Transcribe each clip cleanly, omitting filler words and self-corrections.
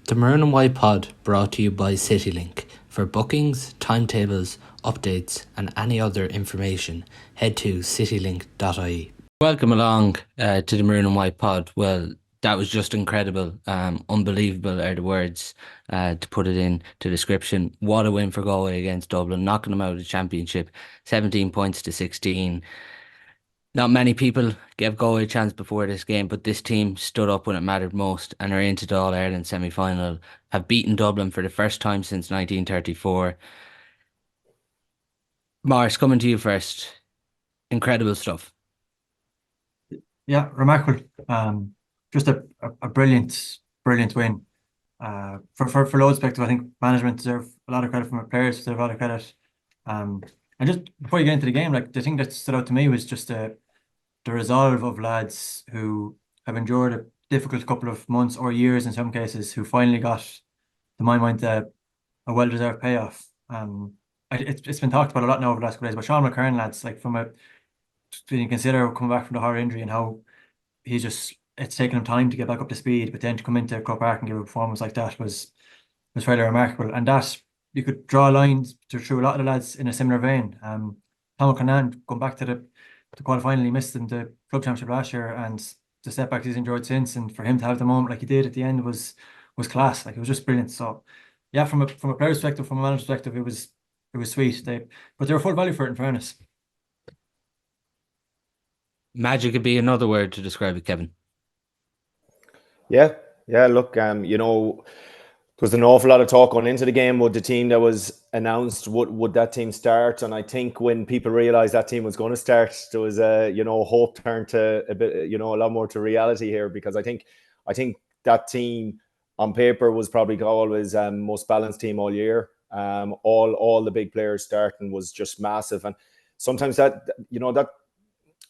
The Maroon White Pod brought to you by Citylink. For bookings, timetables, updates and any other information, head to citylink.ie. Welcome along to the Maroon White Pod. Well, that was just incredible. Unbelievable are the words to put it in the description. What a win for Galway against Dublin, knocking them out of the championship, 17 points to 16. Not many people gave Galway a chance before this game, but this team stood up when it mattered most and are into the All-Ireland semi-final, have beaten Dublin for the first time since 1934. Maurice, coming to you first. Incredible stuff. Yeah, remarkable. Just a brilliant win. For loads of perspective, I think management deserve a lot of credit from our players, deserve a lot of credit. And just before you get into the game, like the thing that stood out to me was just the resolve of lads who have endured a difficult couple of months or years in some cases, who finally got, to my mind, a well-deserved payoff. It's been talked about a lot now over the last couple of days, but Sean McKern, lads, like when you consider coming back from the horror injury and how it's taken him time to get back up to speed, but then to come into Croke Park and give a performance like that was fairly remarkable. And that you could draw lines through a lot of the lads in a similar vein. Tom O'Canaan, going back to the quarter final he missed in the club championship last year, and the setbacks he's enjoyed since, and for him to have the moment like he did at the end was class. Like, it was just brilliant. So yeah, from a player perspective, from a manager perspective, it was sweet. But they were full value for it, in fairness. Magic could be another word to describe it, Kevin. Yeah. Look, there was an awful lot of talk going into the game. Would the team that was announced, would that team start? And I think when people realised that team was going to start, there was hope turned to a bit, a lot more to reality here, because I think that team on paper was probably Galway's most balanced team all year. All the big players starting was just massive, and sometimes that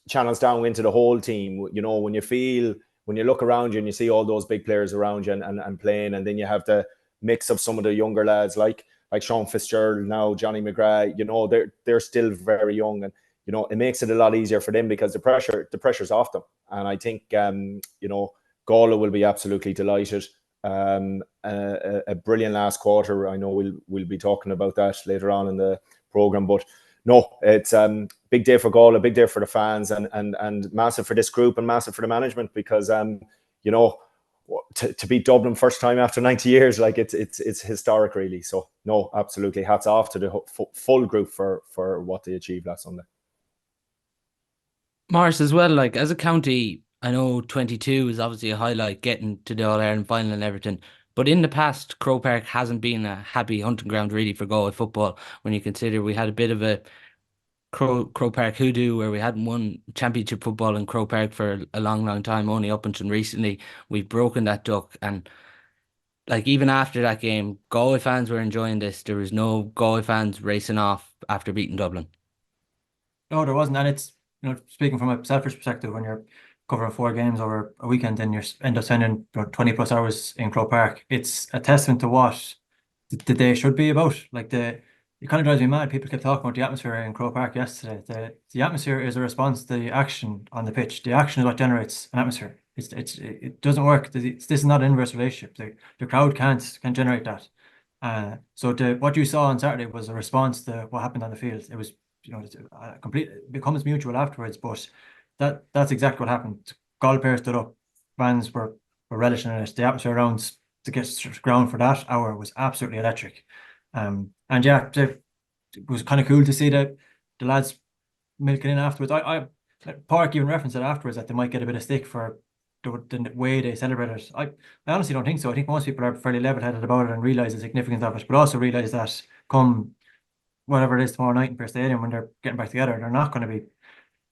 channels down into the whole team. When you look around you and you see all those big players around you and playing, and then you have the mix of some of the younger lads like Sean Fitzgerald now, Johnny McGrath, they're still very young, and it makes it a lot easier for them because the pressure's off them. And I think Galway will be absolutely delighted. A brilliant last quarter. I know we'll be talking about that later on in the programme, but no, it's big day for Galway, a big day for the fans, and massive for this group and massive for the management, because to beat Dublin first time after 90 years, like it's historic, really. So no, absolutely, hats off to the full group for what they achieved last Sunday. Maurice, as well, like as a county, I know 22 is obviously a highlight, getting to the All-Ireland final and everything. But in the past, Croke Park hasn't been a happy hunting ground really for Galway football, when you consider we had a bit of a Croke Park hoodoo where we hadn't won championship football in Croke Park for a long time, only up until recently. We've broken that duck, and like even after that game, Galway fans were enjoying this. There was no Galway fans racing off after beating Dublin. No, there wasn't. And it's, speaking from a selfish perspective, when you're covering 4 games over a weekend and you end up spending 20 plus hours in Croke Park, it's a testament to what the day should be about. Like, it kind of drives me mad. People kept talking about the atmosphere in Croke Park yesterday. The atmosphere is a response to the action on the pitch. The action is what generates an atmosphere. It doesn't work. This is not an inverse relationship. The crowd can't generate that. So what you saw on Saturday was a response to what happened on the field. It was, it becomes mutual afterwards, but that's exactly what happened. Galway players stood up, fans were relishing it. The atmosphere around the ground for that hour was absolutely electric. And yeah, it was kind of cool to see the lads milking in afterwards. Park even referenced it afterwards that they might get a bit of stick for the way they celebrated. I honestly don't think so. I think most people are fairly level-headed about it and realise the significance of it, but also realise that come whatever it is tomorrow night in Pearse Stadium, when they're getting back together, they're not going to be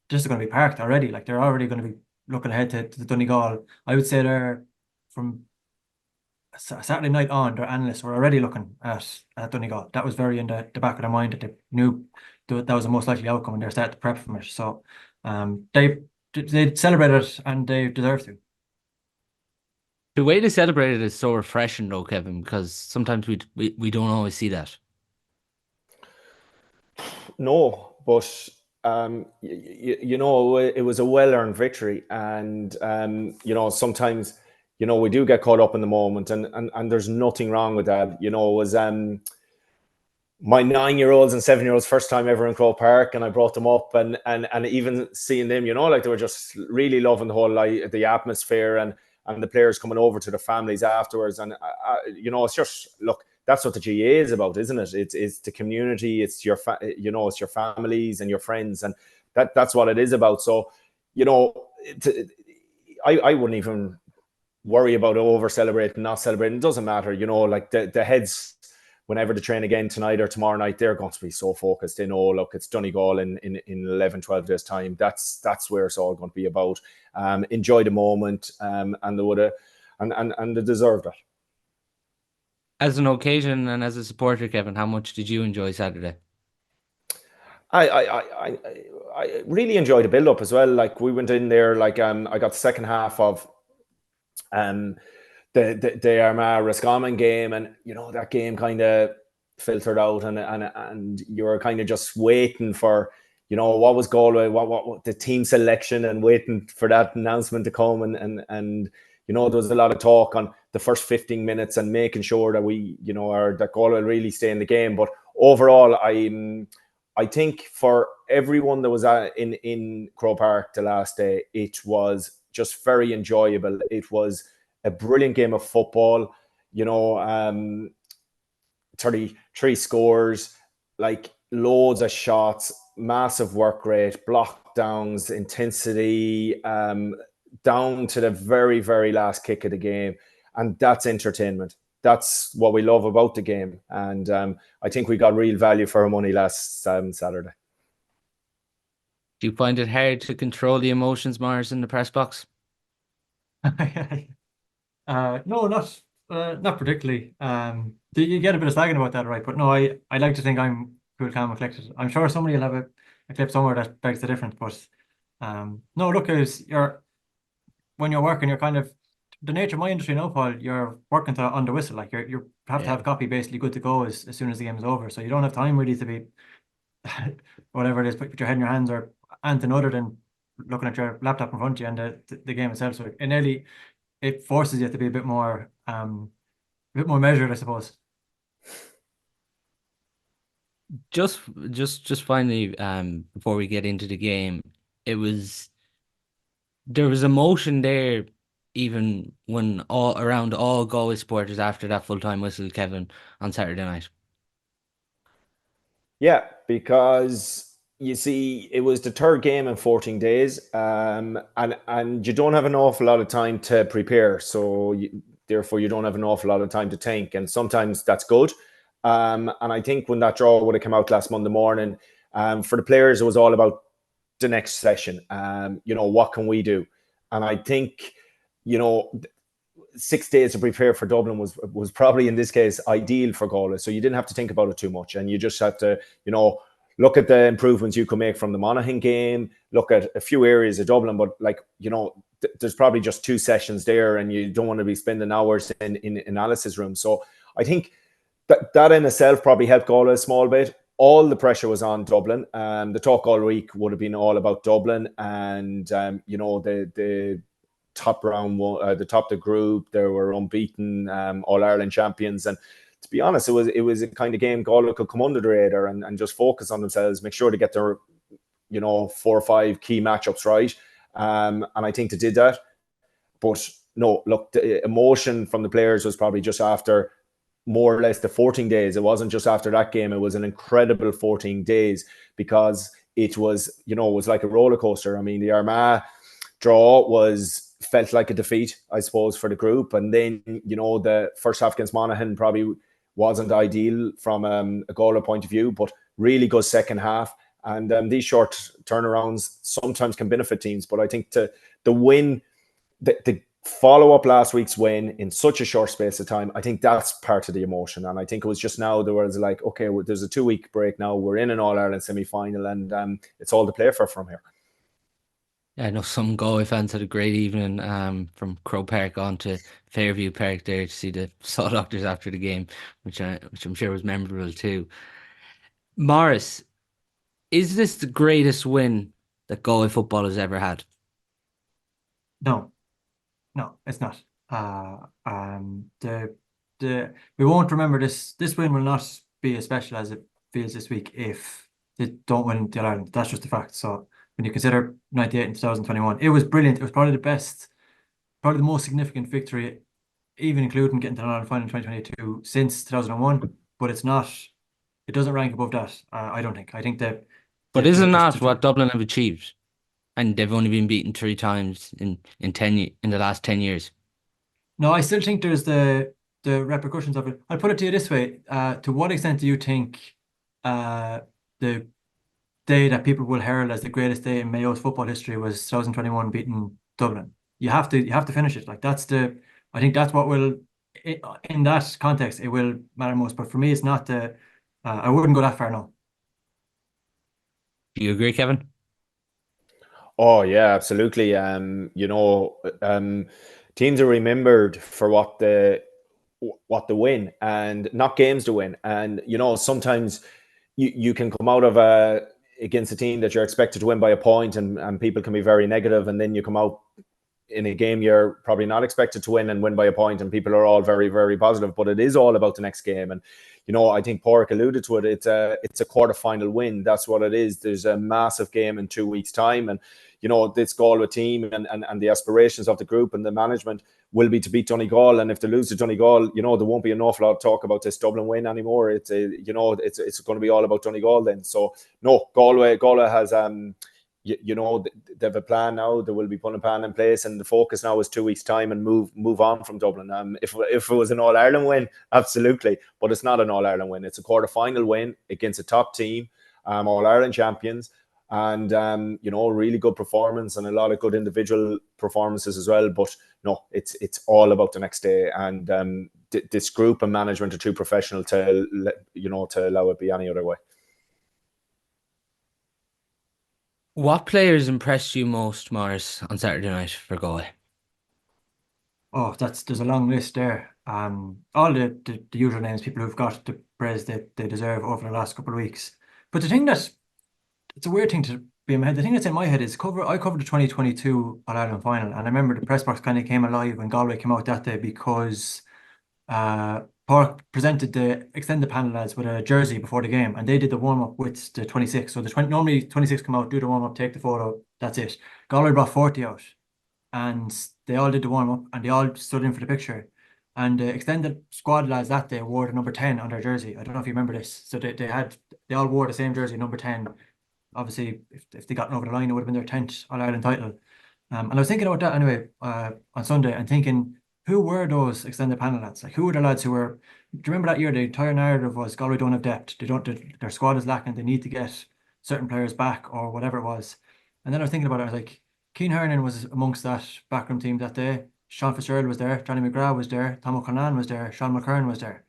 just going to be parked already. Like, they're already going to be looking ahead to the Donegal. I would say they're from Saturday night on, their analysts were already looking at Donegal. That was very in the back of their mind, that they knew that was the most likely outcome, and they're starting to prep from it. So they celebrated it, and they deserve to. The way they celebrated is so refreshing, though, Kevin, because sometimes we don't always see that. No, but it was a well-earned victory, and sometimes we do get caught up in the moment, and there's nothing wrong with that. It was my 9-year-olds and 7-year-olds first time ever in Croke Park, and I brought them up, and even seeing them, like they were just really loving the whole the atmosphere, and the players coming over to their families afterwards, and it's just, look, that's what the GA is about, isn't it? It's the community, it's your it's your families and your friends, and that's what it is about. So I wouldn't even worry about over celebrating, not celebrating. It doesn't matter, like the heads, whenever they train again tonight or tomorrow night, they're going to be so focused. They know, look, it's Donegal in 11, 12 days time. That's where it's all going to be about. Enjoy the moment, and they would have, and they deserve that. As an occasion and as a supporter, Kevin, how much did you enjoy Saturday? I really enjoyed the build up as well. Like, we went in there, like I got the second half of the Armagh Roscommon game, and that game kind of filtered out, and you were kind of just waiting for what was Galway, what the team selection, and waiting for that announcement to come, and there was a lot of talk on the first 15 minutes and making sure that we that Galway really stay in the game. But overall, I think for everyone that was in Croke Park the last day, it was just very enjoyable. It was a brilliant game of football, 33 scores, like loads of shots, massive work rate, block downs, intensity, down to the very, very last kick of the game. And that's entertainment. That's what we love about the game. And I think we got real value for our money last Saturday. Do you find it hard to control the emotions, Maurice, in the press box? No, not particularly. You get a bit of slagging about that, right? But no, I like to think I'm cool, calm, and collected. I'm sure somebody will have a clip somewhere that begs the difference. But no, look, when you're working, you're kind of, the nature of my industry now, Paul, you're working on the whistle. Like, you have to have copy basically good to go as soon as the game is over. So you don't have time really to be whatever it is, put your head in your hands or anything other than looking at your laptop in front of you and the game itself. So it forces you to be a bit more measured, I suppose. Just finally, before we get into the game, there was emotion there, even when around all Galway supporters after that full-time whistle, Kevin, on Saturday night. Yeah, because you see, it was the third game in 14 days, and you don't have an awful lot of time to prepare. So therefore, you don't have an awful lot of time to think, and sometimes that's good. And I think when that draw would have come out last Monday morning, for the players, it was all about the next session. What can we do? And I think 6 days to prepare for Dublin was probably in this case ideal for Galway. So you didn't have to think about it too much, and you just have to look at the improvements you can make from the Monaghan game, look at a few areas of Dublin, but there's probably just 2 sessions there, and you don't want to be spending hours in analysis rooms. So I think that in itself probably helped Galway a small bit. All the pressure was on Dublin. The talk all week would have been all about Dublin, and the top round, the top of the group, they were unbeaten, All-Ireland champions, and to be honest, it was a kind of game Galway could come under the radar and just focus on themselves, make sure to get their 4 or 5 key matchups right, and I think they did that. But no, look, the emotion from the players was probably just after more or less the 14 days. It wasn't just after that game. It was an incredible 14 days because it was it was like a roller coaster. I mean, the Armagh draw felt like a defeat, I suppose, for the group. And then, the first half against Monaghan probably wasn't ideal from a Galway point of view, but really good second half. And these short turnarounds sometimes can benefit teams. But I think the win, the follow-up last week's win in such a short space of time, I think that's part of the emotion. And I think it was just now there was like, okay, well, there's a 2-week break now. We're in an All-Ireland semi-final, and it's all to play for from here. Yeah, I know some Galway fans had a great evening from Croke Park on to Fairview Park there to see the Saw Doctors after the game, which I'm sure was memorable too. Maurice, is this the greatest win that Galway football has ever had? No, it's not. The we won't remember this. This win will not be as special as it feels this week if they don't win the All-Ireland. That's just a fact. So when you consider 98 and 2021, it was brilliant. It was probably the best, probably the most significant victory, even including getting to the All-Ireland final in 2022 since 2001. But it's not. It doesn't rank above that. I don't think. I think that But isn't that what Dublin have achieved? And they've only been beaten 3 times in the last 10 years. No, I still think there's the repercussions of it. I'll put it to you this way. To what extent do you think the day that people will herald as the greatest day in Mayo's football history was 2021 beating Dublin? You have to finish it. Like I think that's what will in that context it will matter most. But for me, it's not I wouldn't go that far now. Do you agree, Kevin? Oh yeah, absolutely. Teams are remembered for what the win and not games to win. And sometimes you can come out of against a team that you're expected to win by a point, and people can be very negative, and then you come out in a game you're probably not expected to win and win by a point, and people are all very, very positive. But it is all about the next game. And I think Porrick alluded to it. It's a quarter-final win. That's what it is. There's a massive game in 2 weeks' time, and this Galway team and the aspirations of the group and the management will be to beat Donegal. And if they lose to Donegal, there won't be an awful lot of talk about this Dublin win anymore. It's going to be all about Donegal then. So no, Galway has they have a plan now. They will be putting a plan in place, and the focus now is 2 weeks' time and move on from Dublin. If it was an All Ireland win, absolutely, but it's not an All Ireland win. It's a quarter-final win against a top team, All Ireland champions, and really good performance and a lot of good individual performances as well. But no, it's all about the next day, and this group and management are too professional to allow it be any other way. What players impressed you most, Maurice, on Saturday night for Galway? Oh, there's a long list there. All the usual names, people who've got the praise that they deserve over the last couple of weeks. But the thing it's a weird thing to be in my head. The thing that's in my head is I covered the 2022 All Ireland final, and I remember the press box kind of came alive when Galway came out that day because Park presented the extended panel lads with a jersey before the game, and they did the warm up with the 26. So normally 26 come out, do the warm up, take the photo. That's it. Galway brought 40 out, and they all did the warm up, and they all stood in for the picture. And the extended squad lads that day wore the number 10 on their jersey. I don't know if you remember this. So they all wore the same jersey, number 10. Obviously, if they gotten over the line, it would have been their 10th All Ireland title. And I was thinking about that anyway on Sunday, and thinking, who were those extended panel lads? Like, who were the lads who were? Do you remember that year? The entire narrative was Galway don't have depth. Their squad is lacking. They need to get certain players back or whatever it was. And then I was thinking about it. I was like, Cian Hernan was amongst that backroom team that day. Sean Fitzgerald was there. Johnny McGrath was there. Tom O'Connell was there. Sean McKern was there.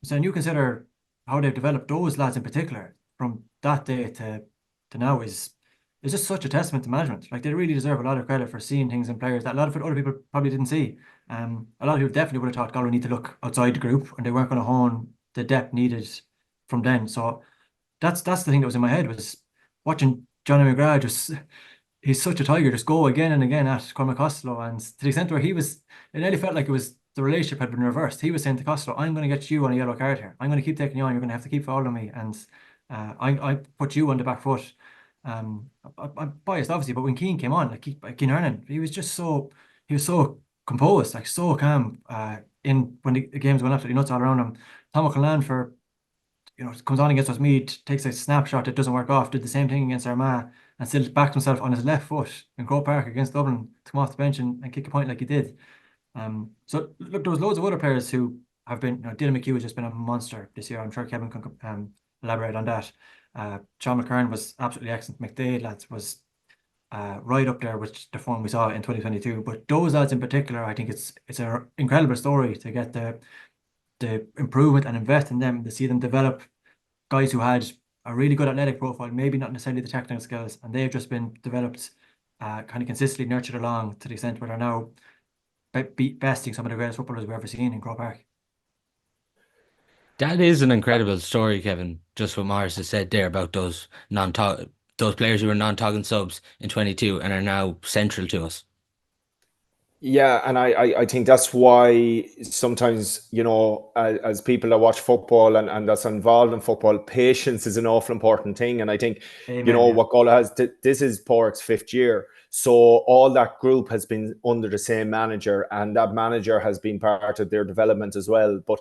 So when you consider how they've developed those lads in particular from that day to now is just such a testament to management. Like, they really deserve a lot of credit for seeing things in players that a lot of other people probably didn't see. A lot of people definitely would have thought Galway need to look outside the group, and they weren't going to hone the depth needed from then. So that's the thing that was in my head, was watching Johnny McGrath he's such a tiger, just go again and again at Cormac Costello, and to the extent where it nearly felt like the relationship had been reversed. He was saying to Costello, I'm going to get you on a yellow card here. I'm going to keep taking you on. You're going to have to keep following me, and I put you on the back foot. I'm biased, obviously, but when Cian came on, like Cian Hernan, he was so composed, like so calm. When the games went absolutely nuts all around him. Tom O'Connell comes on against Westmeath, takes a snapshot that doesn't work off, did the same thing against Armagh, and still backed himself on his left foot in Croke Park against Dublin to come off the bench and kick a point like he did. So look, there was loads of other players who have been. Dylan McHugh has just been a monster this year. I'm sure Kevin can elaborate on that. Sean McKern was absolutely excellent. McDade lads was right up there with the form we saw in 2022. But those lads in particular, I think it's an incredible story to get the improvement and invest in them, to see them develop guys who had a really good athletic profile, maybe not necessarily the technical skills, and they've just been developed kind of consistently nurtured along to the extent where they're now besting some of the greatest footballers we've ever seen in Croke Park. That is an incredible story, Kevin. Just what Maurice has said there about those players who were non-Togan subs in 22 and are now central to us. Yeah, and I think that's why sometimes, as people that watch football and that's involved in football, patience is an awful important thing. And I think, Amen. Yeah. what Gola has, this is Porrick's 5th year. So all that group has been under the same manager, and that manager has been part of their development as well. But,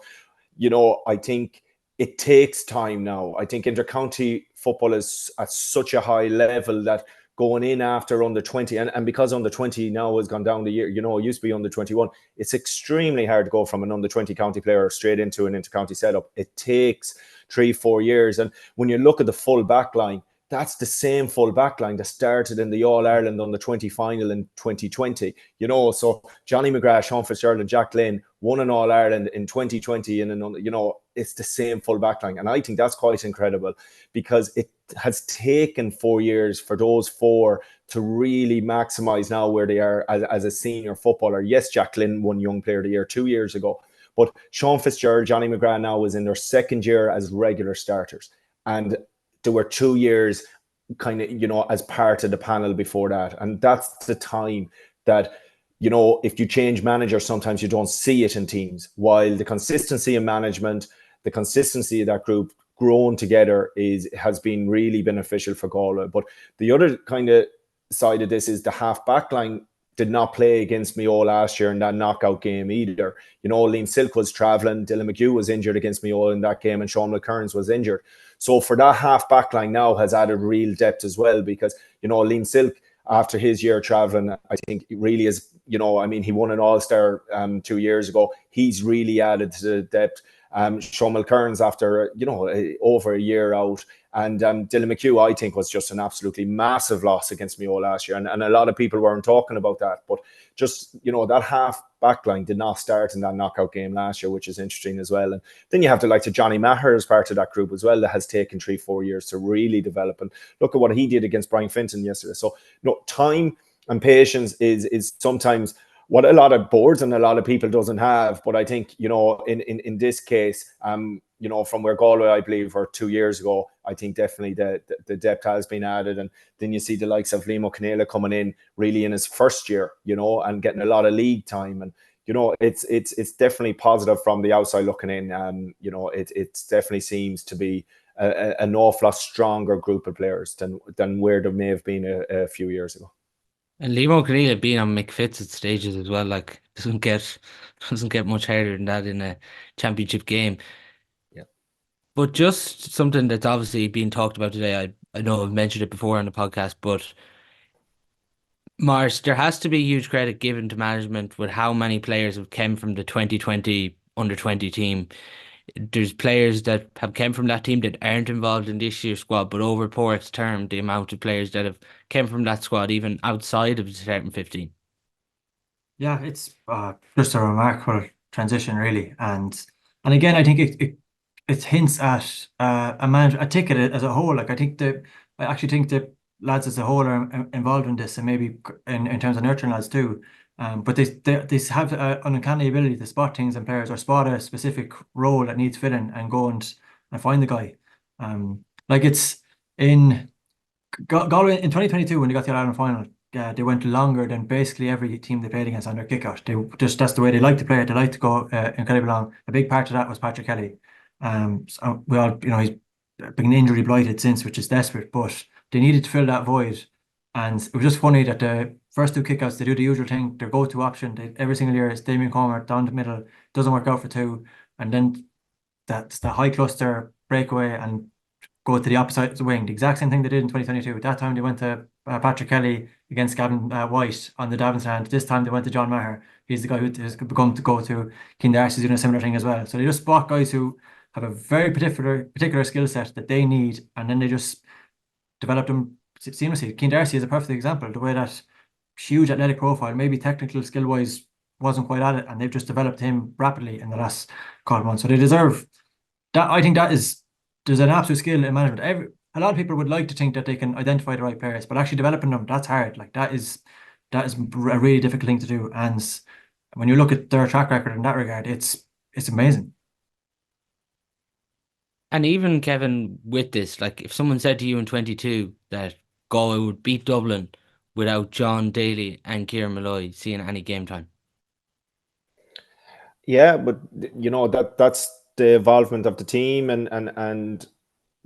I think it takes time now. I think intercounty football is at such a high level that going in after under 20, and because under 20 now has gone down the year, it used to be under 21. It's extremely hard to go from an under 20 county player straight into an intercounty setup. It takes 3-4 years. And when you look at the full back line, that's the same full back line that started in the All Ireland under 20 final in 2020. So Johnny McGrath, Sean Fitzgerald, and Jack Lynn won an All Ireland in 2020, and it's the same full back line. And I think that's quite incredible, because it has taken 4 years for those 4 to really maximize now where they are as a senior footballer. Yes, Jack Lynn won Young Player of the Year 2 years ago, but Sean Fitzgerald, Johnny McGrath now is in their 2nd year as regular starters. And there were 2 years kind of, as part of the panel before that. And that's the time that, if you change manager, sometimes you don't see it in teams, while the consistency in management, the consistency of that group grown together has been really beneficial for Galway. But the other kind of side of this is the half back line did not play against Mayo last year in that knockout game either. Liam Silk was travelling, Dylan McHugh was injured against Mayo in that game, and Sean McKearns was injured. So for that half back line now has added real depth as well, because, Liam Silk, after his year travelling, I think it really is, he won an All-Star 2 years ago. He's really added to the depth. Sean McKearns after, over a year out. And Dylan McHugh, I think, was just an absolutely massive loss against Mayo last year. And a lot of people weren't talking about that. But just, that half backline did not start in that knockout game last year, which is interesting as well. And then you have the likes of Johnny Maher as part of that group as well, that has taken 3-4 years to really develop. And look at what he did against Brian Finton yesterday. So, time and patience is sometimes what a lot of boards and a lot of people doesn't have. But I think, in this case, from where Galway, I believe, were 2 years ago, I think definitely the depth has been added. And then you see the likes of Liam O'Connell coming in really in his 1st year, and getting a lot of league time. And, it's definitely positive from the outside looking in. It definitely seems to be an awful lot stronger group of players than where there may have been a few years ago. And Liam O'Connell being on McFitz at stages as well, like doesn't get much harder than that in a championship game. Yeah. But just something that's obviously being talked about today, I know I've mentioned it before on the podcast, but Maurice, there has to be huge credit given to management with how many players have come from the 2020 under 20 team. There's players that have come from that team that aren't involved in this year's squad, but over Porrick's term, the amount of players that have come from that squad, even outside of the starting 15. Yeah, it's just a remarkable transition, really. And again, I think it hints at a ticket as a whole. Like, I actually think the lads as a whole are involved in this, and maybe in terms of nurturing lads too. But they have an uncanny ability to spot things in players, or spot a specific role that needs filling, and go and find the guy. Like, it's in Galway in 2022 when they got the All-Ireland final. They went longer than basically every team they played against on their kickout. That's the way they like to play it. They like to go incredibly long. A big part of that was Patrick Kelly. So we all, he's been injury blighted since, which is desperate, but they needed to fill that void. And it was just funny that the first 2 kickouts, they do the usual thing, their go-to option. Every single year is Damien Comer down the middle, doesn't work out for 2. And then that's the high cluster breakaway and go to the opposite wing. The exact same thing they did in 2022. At that time, they went to Patrick Kelly against Gavin White on the Davin stand. This time, they went to John Maher. He's the guy who has become to go to. Cian Darcy's doing a similar thing as well. So they just spot guys who have a very particular skill set that they need, and then they just develop them seamlessly. Cian Darcy is a perfect example. The way that huge athletic profile, maybe technical skill-wise, wasn't quite at it, and they've just developed him rapidly in the last couple of months. So they deserve that. I think there's an absolute skill in management. A lot of people would like to think that they can identify the right players, but actually developing them, that's hard. Like, that is a really difficult thing to do. And when you look at their track record in that regard, it's amazing. And even, Kevin, with this, like, if someone said to you in 22 that Galway would beat Dublin without John Daly and Kieran Malloy seeing any game time, Yeah, but you know that's the involvement of the team and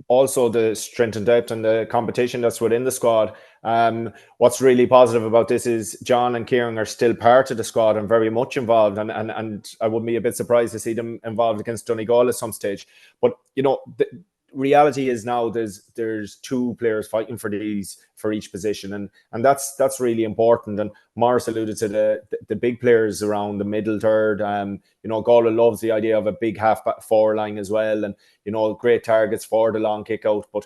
also the strength and depth and the competition that's within the squad. What's really positive about this is John and Kieran are still part of the squad and very much involved. And I would be a bit surprised to see them involved against Donegal at some stage. But you know, the reality is now there's two players fighting for each position, and that's really important. And Morris alluded to the big players around the middle third. You know, Galway loves the idea of a big half forward line as well, and you know, great targets for the long kick out. But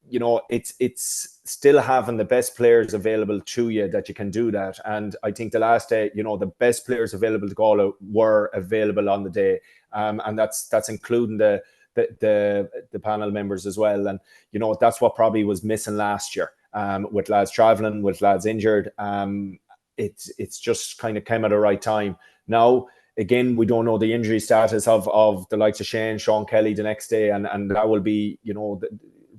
you know, it's still having the best players available to you that you can do that. And I think the last day, you know, the best players available to Galway were available on the day, and that's including the panel members as well. And you know, that's what probably was missing last year, with lads traveling, with lads injured. It's just kind of came at the right time. Now, again, we don't know the injury status of the likes of Sean Kelly the next day, and that will be, you know,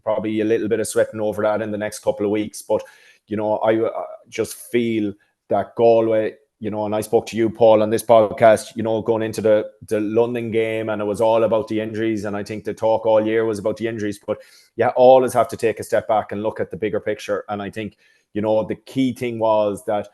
probably a little bit of sweating over that in the next couple of weeks. But you know, I just feel that Galway, you know, and I spoke to you, Paul, on this podcast, you know, going into the London game, and it was all about the injuries. And I think the talk all year was about the injuries. But yeah, always have to take a step back and look at the bigger picture. And I think, you know, the key thing was that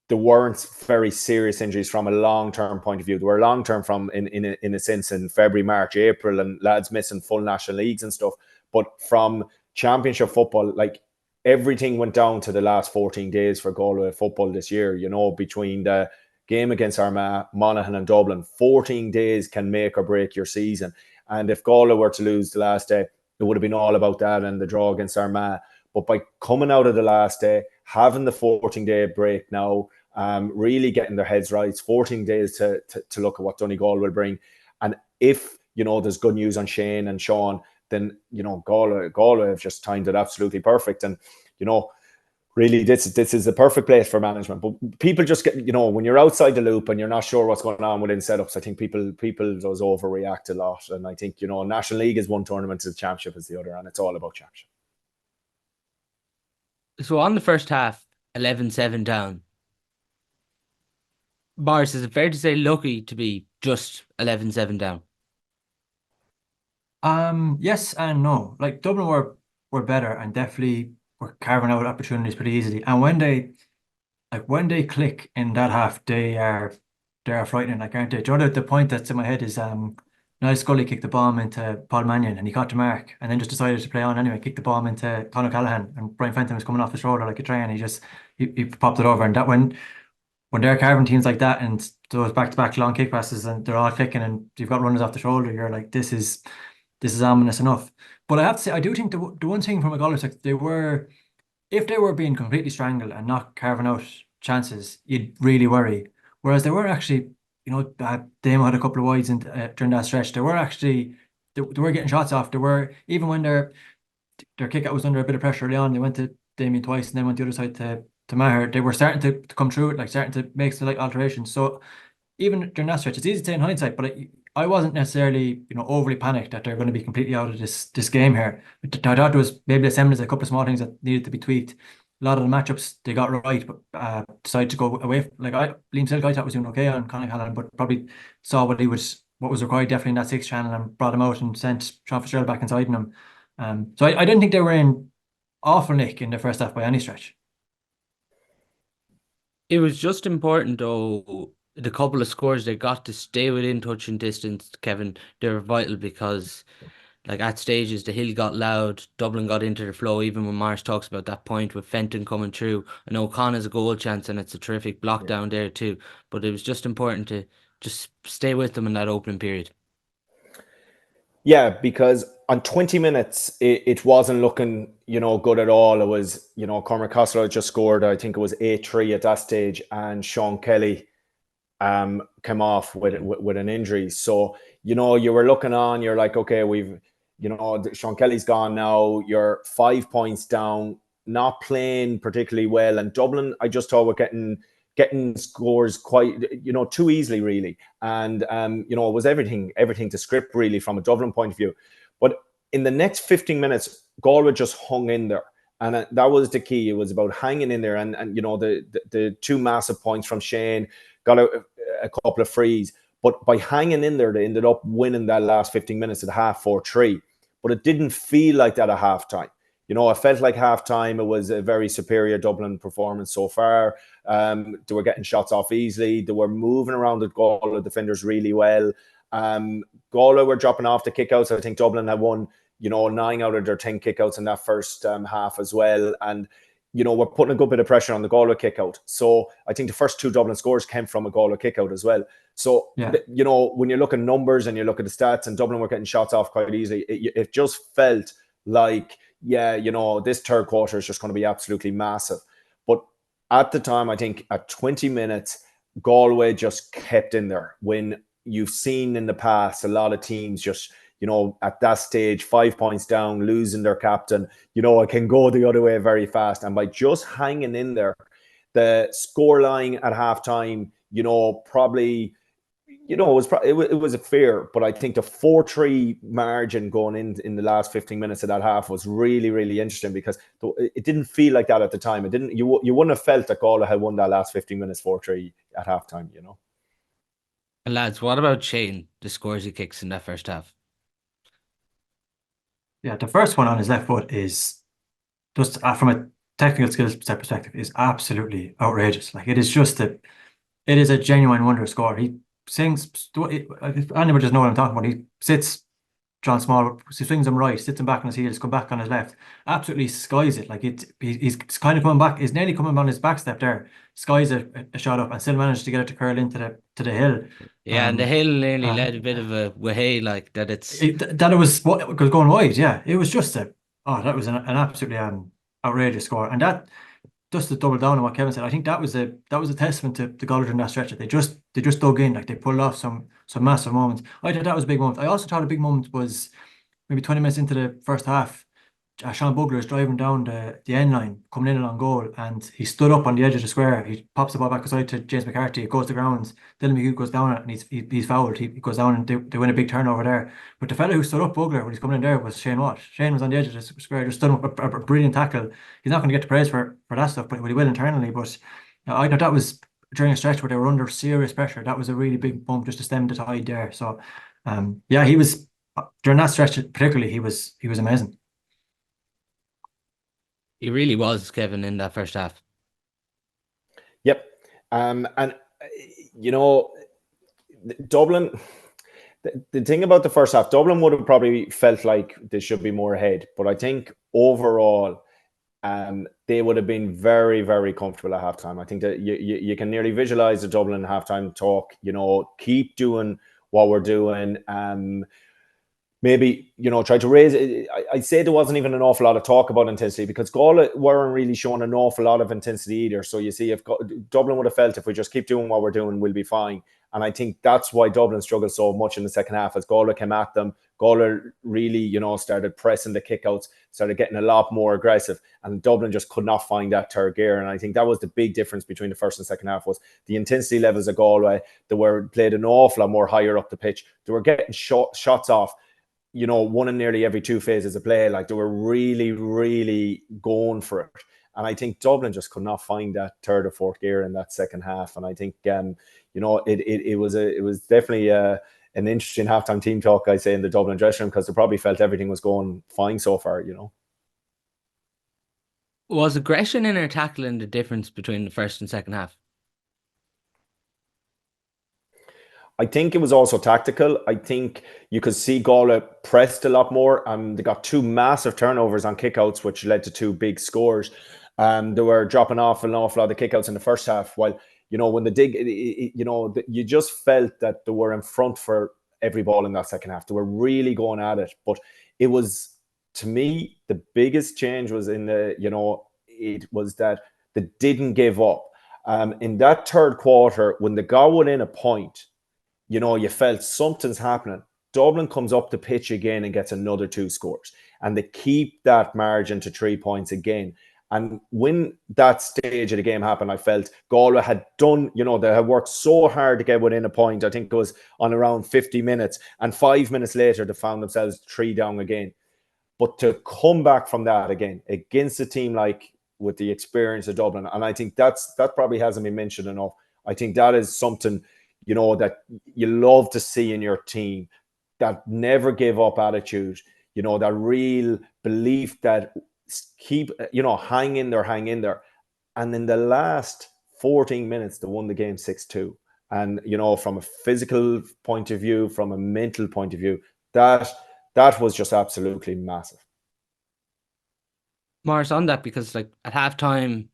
there weren't very serious injuries from a long-term point of view. They were long-term from, in a sense, in February, March, April, and lads missing full national leagues and stuff. But from championship football, like, everything went down to the last 14 days for Galway football this year, you know, between the game against Armagh, Monaghan and Dublin. 14 days can make or break your season. And if Galway were to lose the last day, it would have been all about that and the draw against Armagh. But by coming out of the last day, having the 14-day break now, really getting their heads right, 14 days to look at what Donegal will bring. And if, you know, there's good news on Shane and Sean, then, you know, Galway have just timed it absolutely perfect. And, you know, really this is the perfect place for management. But people just get, you know, when you're outside the loop and you're not sure what's going on within setups, I think people does overreact a lot. And I think, you know, National League is one tournament, the Championship is the other, and it's all about Championship. So on the first half, 11-7 down. Morris, is it fair to say lucky to be just 11-7 down? Yes and no. Like, Dublin were better and definitely were carving out opportunities pretty easily. And when they click in that half, they are frightening, like, aren't they? Do you know the point that's in my head is Niall Scully kicked the bomb into Paul Mannion and he got to mark and then just decided to play on anyway, kicked the bomb into Conor Callahan, and Brian Fenton was coming off his shoulder like a train. He popped it over. And that when they're carving teams like that and those back-to-back long kick passes and they're all clicking and you've got runners off the shoulder, you're like, this is ominous enough. But I have to say, I do think the one thing from a goal is, like, if they were being completely strangled and not carving out chances, you'd really worry. Whereas they were actually, you know, Damo had a couple of wides during that stretch. They were getting shots off. They were, even when their kick out was under a bit of pressure early on, they went to Damien twice and then went the other side to Maher. They were starting to come through it, like starting to make slight alterations. So even during that stretch, it's easy to say in hindsight, but I wasn't necessarily, you know, overly panicked that they're going to be completely out of this game here. I thought there was maybe a semblance of a couple of small things that needed to be tweaked. A lot of the matchups they got right, but decided to go away. Like, Liam Silk, I thought was doing okay on Conor Callahan, but probably saw what was required definitely in that sixth channel and brought him out and sent Sean Fitzgerald back inside him. So I didn't think they were in awful nick in the first half by any stretch. It was just important, though, the couple of scores they got to stay within touching distance, Kevin. They were vital because, like, at stages the hill got loud, Dublin got into the flow. Even when Marsh talks about that point with Fenton coming through, I know Con has a goal chance and it's a terrific block down there too. But it was just important to just stay with them in that opening period. Yeah, because on 20 minutes, it wasn't looking, you know, good at all. It was, you know, Cormac Costello just scored, I think it was 8-3 at that stage, and Sean Kelly came off with an injury. So, you know, you were looking on, you're like, okay, you know, Sean Kelly's gone now. You're 5 points down, not playing particularly well. And Dublin, I just thought, were getting scores quite, you know, too easily, really. And, you know, it was everything to script, really, from a Dublin point of view. But in the next 15 minutes, Galway just hung in there. And that was the key. It was about hanging in there. And you know, the two massive points from Shane, got a couple of frees. But by hanging in there, they ended up winning that last 15 minutes at half 4-3. But it didn't feel like that at halftime. You know, it felt like halftime, it was a very superior Dublin performance so far. They were getting shots off easily. They were moving around the Galway defenders really well. Galway were dropping off the kickouts. I think Dublin had won, 9 out of their 10 kickouts in that first half as well. And, we're putting a good bit of pressure on the Galway kickout. So I think the first 2 Dublin scores came from a Galway kickout as well. So, when you look at numbers and you look at the stats, and Dublin were getting shots off quite easily, it just felt like, this third quarter is just going to be absolutely massive. But at the time, I think at 20 minutes, Galway just kept in there. When you've seen in the past a lot of teams just, at that stage, 5 points down, losing their captain, it can go the other way very fast. And by just hanging in there, the scoreline at halftime, probably, it was a fear, but I think the 4-3 margin going in the last 15 minutes of that half was really, really interesting, because it didn't feel like that at the time. It didn't. You wouldn't have felt that Galway had won that last 15 minutes 4-3 at halftime. And lads, what about Shane? The scores he kicks in that first half. Yeah, the first one on his left foot is just from a technical skills perspective is absolutely outrageous. Like, it is a genuine wonder score. He sings, if anybody doesn't know what I'm talking about, he sits John Small, he swings him right, sits him back on his heels, come back on his left, absolutely skies it. Like, he's kind of coming back, he's nearly coming on his back step there, skies a shot up, and still managed to get it to curl into the hill. Yeah, and the hill nearly led a bit of a way, like that. That it was going wide. Yeah, it was just that was an absolutely outrageous score, and that, just to double down on what Kevin said, I think that was a testament to the Galway in that stretch. They just dug in, like they pulled off some massive moments. I thought that was a big moment. I also thought a big moment was maybe 20 minutes into the first half. Sean Bugler is driving down the end line, coming in along goal, and he stood up on the edge of the square. He pops the ball back aside to James McCarthy. It goes to ground. Dylan McHugh goes down it, and he's fouled. He goes down, and they win a big turnover there. But the fellow who stood up Bugler when he's coming in there was Shane Watt. Shane was on the edge of the square, just stood up, a brilliant tackle. He's not going to get the praise for that stuff, but he will internally. But I thought that was during a stretch where they were under serious pressure. That was a really big bump just to stem the tide there. So, he was, during that stretch particularly, he was amazing. He really was, Kevin, in that first half. Yep. And, Dublin, the thing about the first half, Dublin would have probably felt like they should be more ahead. But I think overall, they would have been very, very comfortable at halftime. I think that you can nearly visualize the Dublin halftime talk, keep doing what we're doing. Maybe, try to raise it. I'd say there wasn't even an awful lot of talk about intensity, because Galway weren't really showing an awful lot of intensity either. So you see, if Dublin would have felt if we just keep doing what we're doing, we'll be fine. And I think that's why Dublin struggled so much in the second half, as Galway came at them. Galway really, started pressing the kickouts, started getting a lot more aggressive, and Dublin just could not find that third gear. And I think that was the big difference between the first and second half, was the intensity levels of Galway. They were played an awful lot more higher up the pitch. They were getting shots off, one in nearly every 2 phases of play. Like, they were really, really going for it. And I think Dublin just could not find that third or fourth gear in that second half. And I think, it was definitely an interesting halftime team talk, I'd say, in the Dublin dressing room, because they probably felt everything was going fine so far, Was aggression in our tackling the difference between the first and second half? I think it was also tactical. I think you could see Galway pressed a lot more. They got 2 massive turnovers on kickouts, which led to 2 big scores. They were dropping off an awful lot of kickouts in the first half, while, when they dig, you just felt that they were in front for every ball in that second half. They were really going at it. But it was, to me, the biggest change was it was that they didn't give up. In that third quarter, when they got within a point, you felt something's happening. Dublin comes up the pitch again and gets another 2 scores. And they keep that margin to 3 points again. And when that stage of the game happened, I felt Galway had done, they had worked so hard to get within a point. I think it was on around 50 minutes. And 5 minutes later, they found themselves 3 down again. But to come back from that again, against a team like, with the experience of Dublin, and I think that probably hasn't been mentioned enough. I think that is something, you know, that you love to see in your team, that never give up attitude, you know, that real belief that keep, you know, hang in there. And in the last 14 minutes, they won the game 6-2. And, you know, from a physical point of view, from a mental point of view, that was just absolutely massive. Morris, on that, because like at halftime,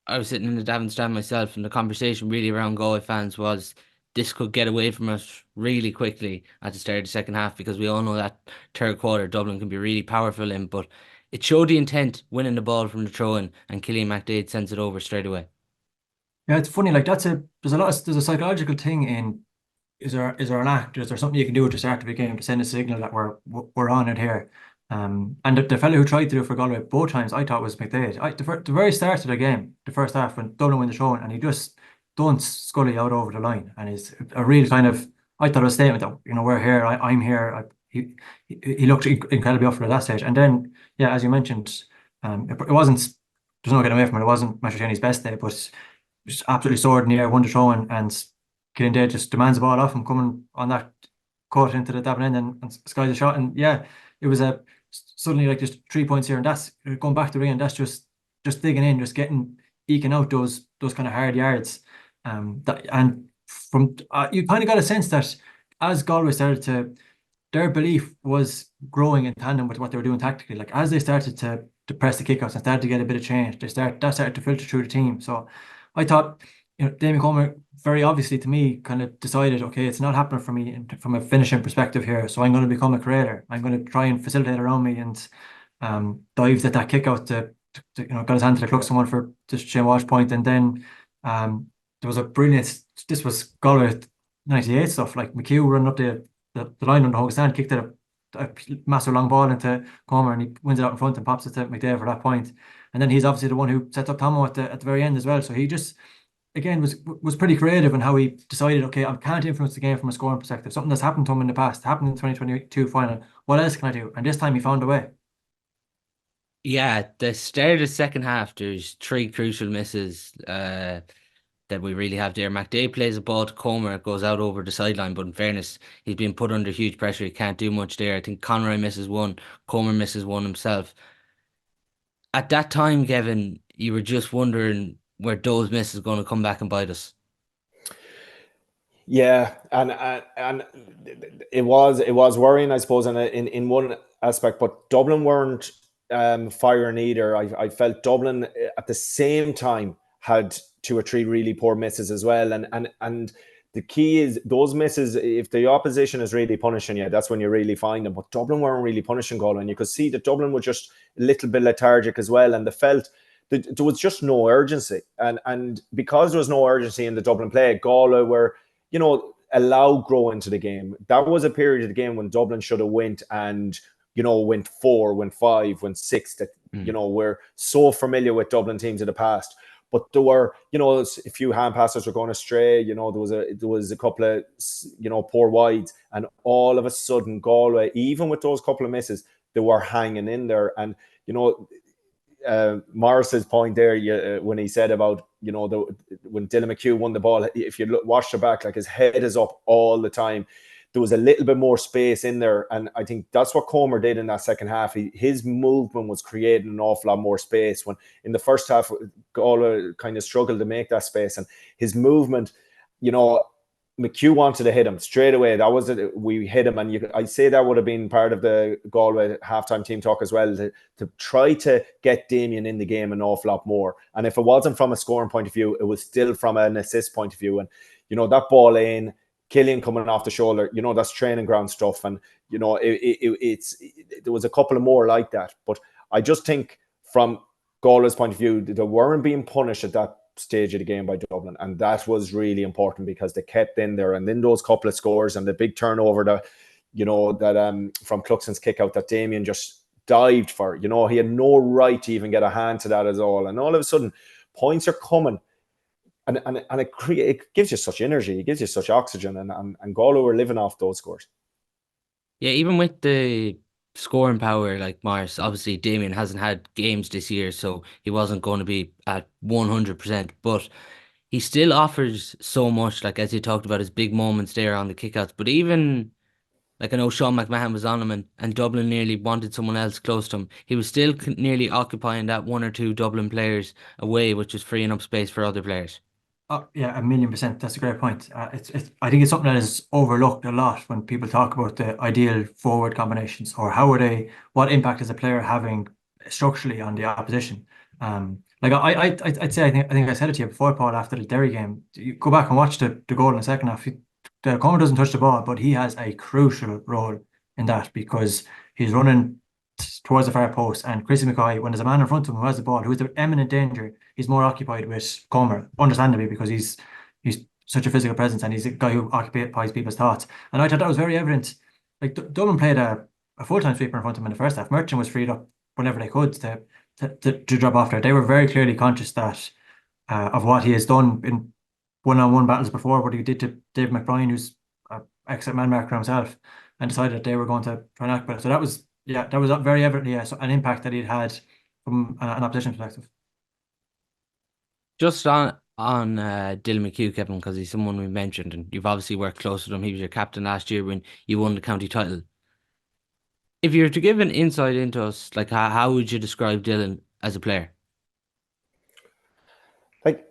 I was sitting in the Davin stand myself, and the conversation really around Galway fans was this could get away from us really quickly at the start of the second half, because we all know that third quarter Dublin can be really powerful in, but it showed the intent winning the ball from the throw-in, and Killian McDade sends it over straight away. Yeah, it's funny. Like there's a psychological thing in is there an act? Is there something you can do at the start of the game to send a signal that we're on it here? And the fellow who tried to do it for Galway both times, I thought was McDade. The very start of the game, the first half, when Dublin win the throw, and he just don't Scully out over the line, and it's a real kind of, I thought, a statement that, you know, we're here, I'm here. He looked incredibly up for at that stage, and then yeah, as you mentioned, it wasn't. There's no getting away from it. It wasn't Mastroianni's best day, but just absolutely soared in the air, won the throw, and Killian Day just demands the ball off him, coming on that cut into the Dublin end, and skies a shot. And yeah, it was suddenly like just 3 points here, and that's going back to the ring, and that's just digging in, just eking out those kind of hard yards. And from you kind of got a sense that as Galway started to, their belief was growing in tandem with what they were doing tactically. Like as they started to press the kickouts and started to get a bit of change, that started to filter through the team. So I thought, you know, Damien Comer very obviously to me kind of decided, okay, it's not happening for me from a finishing perspective here, so I'm going to become a creator. I'm going to try and facilitate around me, and dived at that kick out to you know, got his hand to the cloak someone for just Shane Walsh point, and then there was a brilliant. This was Galway '98 stuff, like McHugh running up the line on the home stand, kicked a massive long ball into Comer, and he wins it out in front and pops it to McDade for that point. And then he's obviously the one who sets up Tomo at the very end as well. So he just, again, was pretty creative in how he decided, okay, I can't influence the game from a scoring perspective. Something that's happened to him in the past, happened in the 2022 final. What else can I do? And this time he found a way. Yeah, the start of the second half, there's three crucial misses that we really have there. McDade plays a ball to Comer, it goes out over the sideline, but in fairness, he's been put under huge pressure. He can't do much there. I think Conroy misses one, Comer misses one himself. At that time, Kevin, you were just wondering where those misses going to come back and bite us. Yeah, and it was worrying, I suppose, in one aspect. But Dublin weren't firing either. I felt Dublin at the same time had 2 or 3 really poor misses as well, and the key is those misses. If the opposition is really punishing you, that's when you really find them. But Dublin weren't really punishing Galway, and you could see that Dublin were just a little bit lethargic as well, and they felt that there was just no urgency, and because there was no urgency in the Dublin play, Galway were, you know, allowed grow into the game. That was a period of the game when Dublin should have went and, you know, went 4, went 5, went 6. That you know, we're so familiar with Dublin teams in the past. But there were, you know, a few hand passes were going astray. You know, there was a couple of, you know, poor wides, and all of a sudden Galway, even with those couple of misses, they were hanging in there. And you know, Morris's point there, when he said about, you know, when Dylan McHugh won the ball, if you watch the back, like his head is up all the time. There was a little bit more space in there, and I think that's what Comer did in that second half. His movement was creating an awful lot more space. When in the first half, Galway kind of struggled to make that space, and his movement, you know, McHugh wanted to hit him straight away. That was it. We hit him, and I say that would have been part of the Galway halftime team talk as well, to try to get Damien in the game an awful lot more. And if it wasn't from a scoring point of view, it was still from an assist point of view. And you know, that ball in, Killian coming off the shoulder, you know, that's training ground stuff. And you know, there was a couple of more like that. But I just think from Galway's point of view, they weren't being punished at that stage of the game by Dublin, and that was really important because they kept in there. And then those couple of scores and the big turnover that, you know, that from Cluxton's kick out that Damien just dived for, you know, he had no right to even get a hand to that at all. And all of a sudden points are coming, and it gives you such energy, it gives you such oxygen, and Galway were living off those scores. Yeah, even with the scoring power, like Morris, obviously Damien hasn't had games this year, so he wasn't going to be at 100%, but he still offers so much, like as you talked about his big moments there on the kickouts. But even like I know Sean McMahon was on him, and Dublin nearly wanted someone else close to him. He was still nearly occupying that one or two Dublin players away, which was freeing up space for other players. Oh, yeah, 1,000,000%. That's a great point. I think it's something that is overlooked a lot when people talk about the ideal forward combinations or what impact is a player having structurally on the opposition. Like I'd say, I think I said it to you before, Paul, after the Derry game. You go back and watch the goal in the second half. The Comer doesn't touch the ball, but he has a crucial role in that because he's running towards the far post, and Chrissy McCoy, when there's a man in front of him who has the ball, who is in imminent danger, he's more occupied with Comer, understandably, because he's such a physical presence and he's a guy who occupies people's thoughts. And I thought that was very evident. Like Dublin played a full-time sweeper in front of him in the first half. Merchant was freed up whenever they could to drop off there. They were very clearly conscious that of what he has done in one-on-one battles before, what he did to Dave McBride, who's an excellent man marker himself, and decided that they were going to try and act better. So that was very evidently an impact that he'd had from an opposition perspective. Just on Dylan McHugh, Kevin, because he's someone we mentioned, and you've obviously worked close with him. He was your captain last year when you won the county title. If you were to give an insight into us, like how would you describe Dylan as a player? Like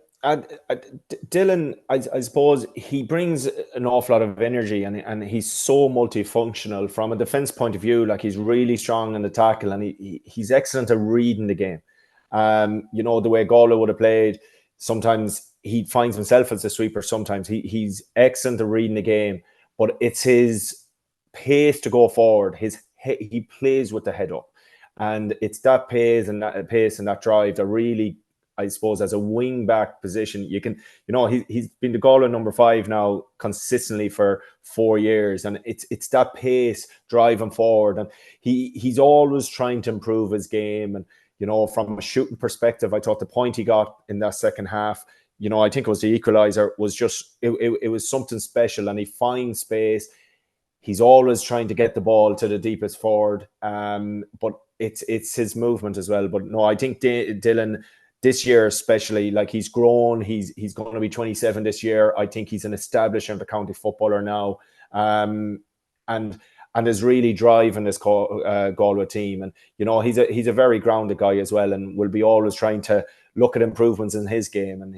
Dylan, I suppose he brings an awful lot of energy, and he's so multifunctional from a defense point of view. Like he's really strong in the tackle, and he's excellent at reading the game. The way Galway would have played, sometimes he finds himself as a sweeper. Sometimes he's excellent at reading the game, but it's his pace to go forward. He plays with the head up, and it's that pace and that drive that really, I suppose, as a wing back position, he's been the Galway number 5 now consistently for 4 years, and it's that pace driving forward, and he's always trying to improve his game. And from a shooting perspective, I thought the point he got in that second half, I think it was the equaliser, was just it was something special, and he finds space. He's always trying to get the ball to the deepest forward, but it's his movement as well. But no, I think Dylan, this year especially, like he's grown. He's going to be 27 this year. I think he's an established inter-county footballer now, and is really driving this Galway team. And he's a very grounded guy as well, and will be always trying to look at improvements in his game. And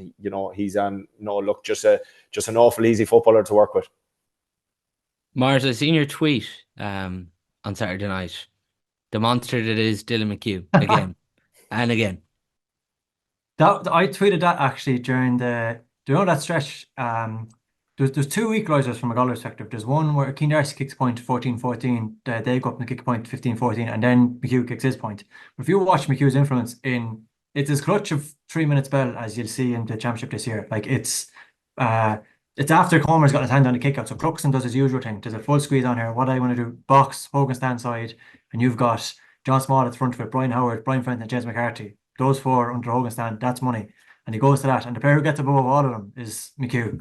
he's just an awful easy footballer to work with. Mars, I seen your tweet on Saturday night. The monster that is Dylan McHugh again and again. I tweeted that actually during that stretch. There's 2 equalisers from a Galway perspective. There's one where Keane Darcy kicks point 14-14, they go up and kick point 15-14, and then McHugh kicks his point. But if you watch McHugh's influence it's as clutch of 3-minute spell as you'll see in the championship this year. Like it's after Comer's got his hand on the kick out, so Cluxon does his usual thing. There's a full squeeze on here. What do I want to do? Box, Hogan stand side, and you've got John Small at the front of it, Brian Howard, Brian Fenton, and James McCarthy. Those 4 under Hogan stand, that's money. And he goes to that. And the player who gets above all of them is McHugh.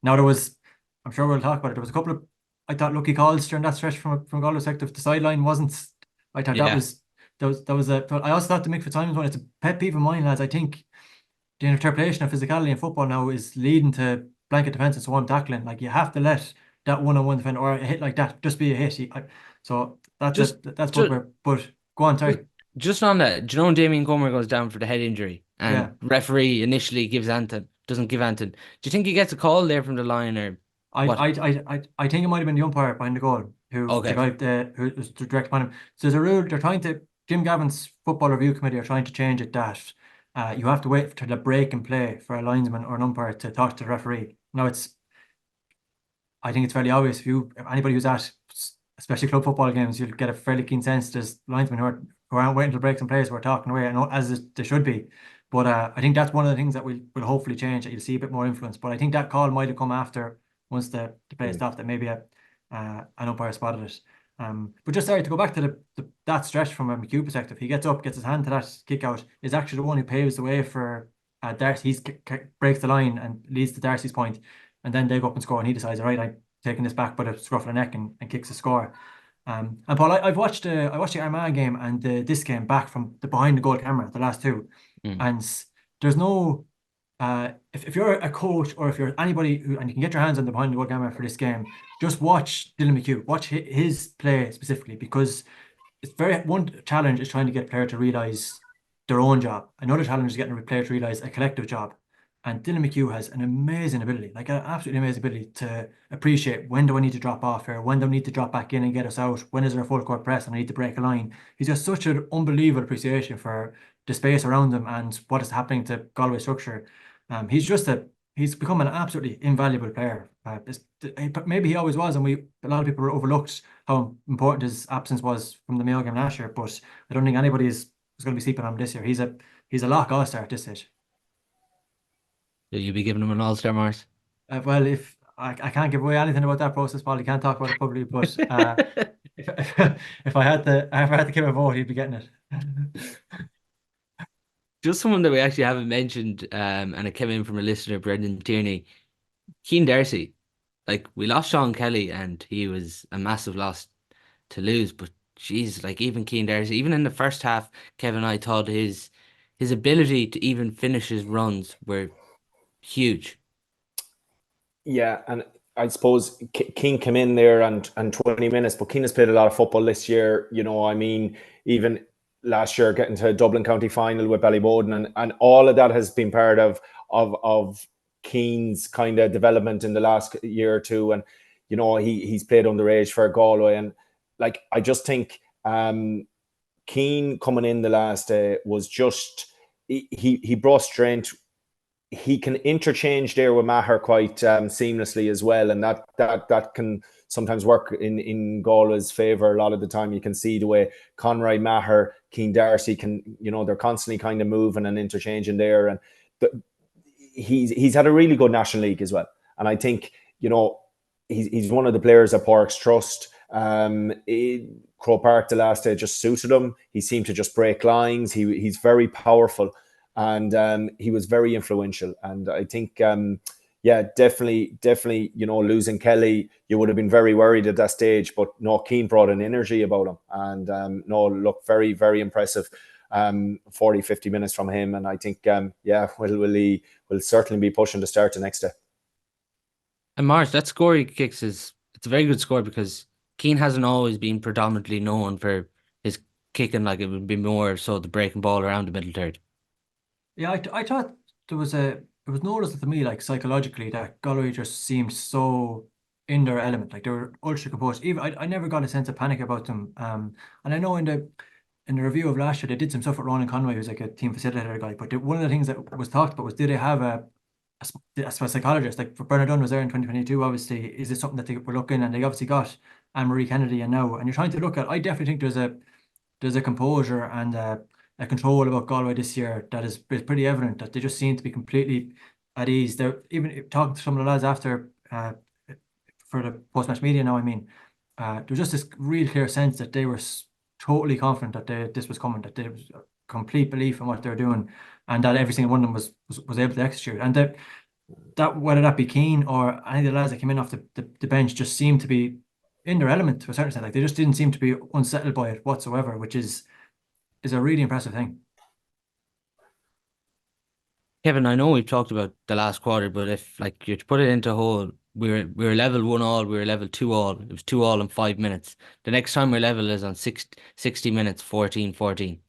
Now I'm sure we'll talk about it. There was a couple of, I thought, lucky calls during that stretch from Galway perspective. The sideline wasn't, I thought that was I also thought the Mick Fitzsimons one, it's a pet peeve of mine, lads. I think the interpretation of physicality in football now is leading to blanket defence and so on tackling. Like you have to let that one-on-one defender or a hit like that just be a hit. So that's but go on, sorry. Just on that, do you know when Damien Comer goes down for the head injury and referee initially doesn't give Anton? Do you think he gets a call there from the line, or I think it might have been the umpire behind the goal who was direct upon him. So there's a rule they're trying to, Jim Gavin's football review committee are trying to change it that you have to wait for the break in play for a linesman or an umpire to talk to the referee. Now I think it's fairly obvious if anybody who's at especially club football games, you'll get a fairly keen sense there's linesmen who aren't waiting till breaks in place, who are talking away, as they should be. But I think that's one of the things that will hopefully change, that you'll see a bit more influence. But I think that call might have come after, once the play stopped, that maybe an umpire spotted it. But just sorry to go back to that stretch from a McHugh perspective. He gets up, gets his hand to that kick out, is actually the one who paves the way for Darcy. He breaks the line and leads to Darcy's point, and then they go up and score, and he decides, all right, I'm taking this back by the scruff of the neck, and kicks a score. And Paul, I watched the Armagh game and this game back from the behind the goal camera, the last 2, and there's no if you're a coach or if you're anybody and you can get your hands on the behind the goal camera for this game, just watch Dylan McHugh, watch his play specifically, because it's one challenge is trying to get a player to realize their own job. Another challenge is getting a player to realize a collective job. And Dylan McHugh has an amazing ability, like an absolutely amazing ability to appreciate when do I need to drop off here, when do I need to drop back in and get us out, when is there a full court press and I need to break a line. He's got such an unbelievable appreciation for the space around him and what is happening to Galway structure. He's become an absolutely invaluable player. Maybe he always was, and a lot of people overlooked how important his absence was from the Mayo game last year. But I don't think anybody is going to be sleeping on him this year. He's a lock all-star at this stage. Will you be giving him an all-star, Maurice? Well, if I can't give away anything about that process, Paul, you can't talk about it publicly. But if I had to give a vote, he'd be getting it. Just someone that we actually haven't mentioned, and it came in from a listener, Brendan Tierney. Cian Darcy. Like, we lost Sean Kelly and he was a massive loss to lose, but geez, like even Cian Darcy, even in the first half, Kevin and I thought his ability to even finish his runs were huge. Yeah, and I suppose Keane came in there and 20 minutes, but Keane has played a lot of football this year. I mean, even last year getting to a Dublin County final with Ballyboden, and all of that has been part of Keane's kind of development in the last year or two. And he's played underage for Galway, and like I just think Keane coming in the last was just he brought strength. He can interchange there with Maher quite seamlessly as well, and that can sometimes work in Galway's favour. A lot of the time, you can see the way Conroy, Maher, Cian Darcy can, they're constantly kind of moving and interchanging there, and he's had a really good National League as well. And I think he's one of the players that Parks trust. Croke Park the last day just suited him. He seemed to just break lines. He's very powerful. And he was very influential. And I think, definitely, losing Kelly, you would have been very worried at that stage. But no, Keane brought an energy about him. And look, very, very impressive 40, 50 minutes from him. And I think, will certainly be pushing to start the next day. And Marsh, that score he kicks it's a very good score, because Keane hasn't always been predominantly known for his kicking. Like, it would be more so the breaking ball around the middle third. Yeah, I thought it was noticeable to me, like psychologically, that Galway just seemed so in their element. Like, they were ultra composed. Even I never got a sense of panic about them. And I know in the review of last year, they did some stuff with Ronan Conway, who's like a team facilitator guy. But one of the things that was talked about was, did they have a psychologist? Like, Bernard Dunn was there in 2022. Obviously, is this something that they were looking? And they obviously got Anne-Marie Kennedy, and you're trying to look at. I definitely think there's a composure and a control about Galway this year that is pretty evident, that they just seem to be completely at ease. They're even talking to some of the lads after for the post-match media now. I mean, there was just this real clear sense that they were totally confident that this was coming, that there was a complete belief in what they were doing, and that every single one of them was able to execute. And that whether that be Keane or any of the lads that came in off the bench just seemed to be in their element to a certain extent. Like, they just didn't seem to be unsettled by it whatsoever, which is a really impressive thing. Kevin, I know we've talked about the last quarter, but if like you put it into a whole, we were level 1-all, we were level 2-all. It was 2-all in 5 minutes. The next time we're level is on 60 minutes, 14-14.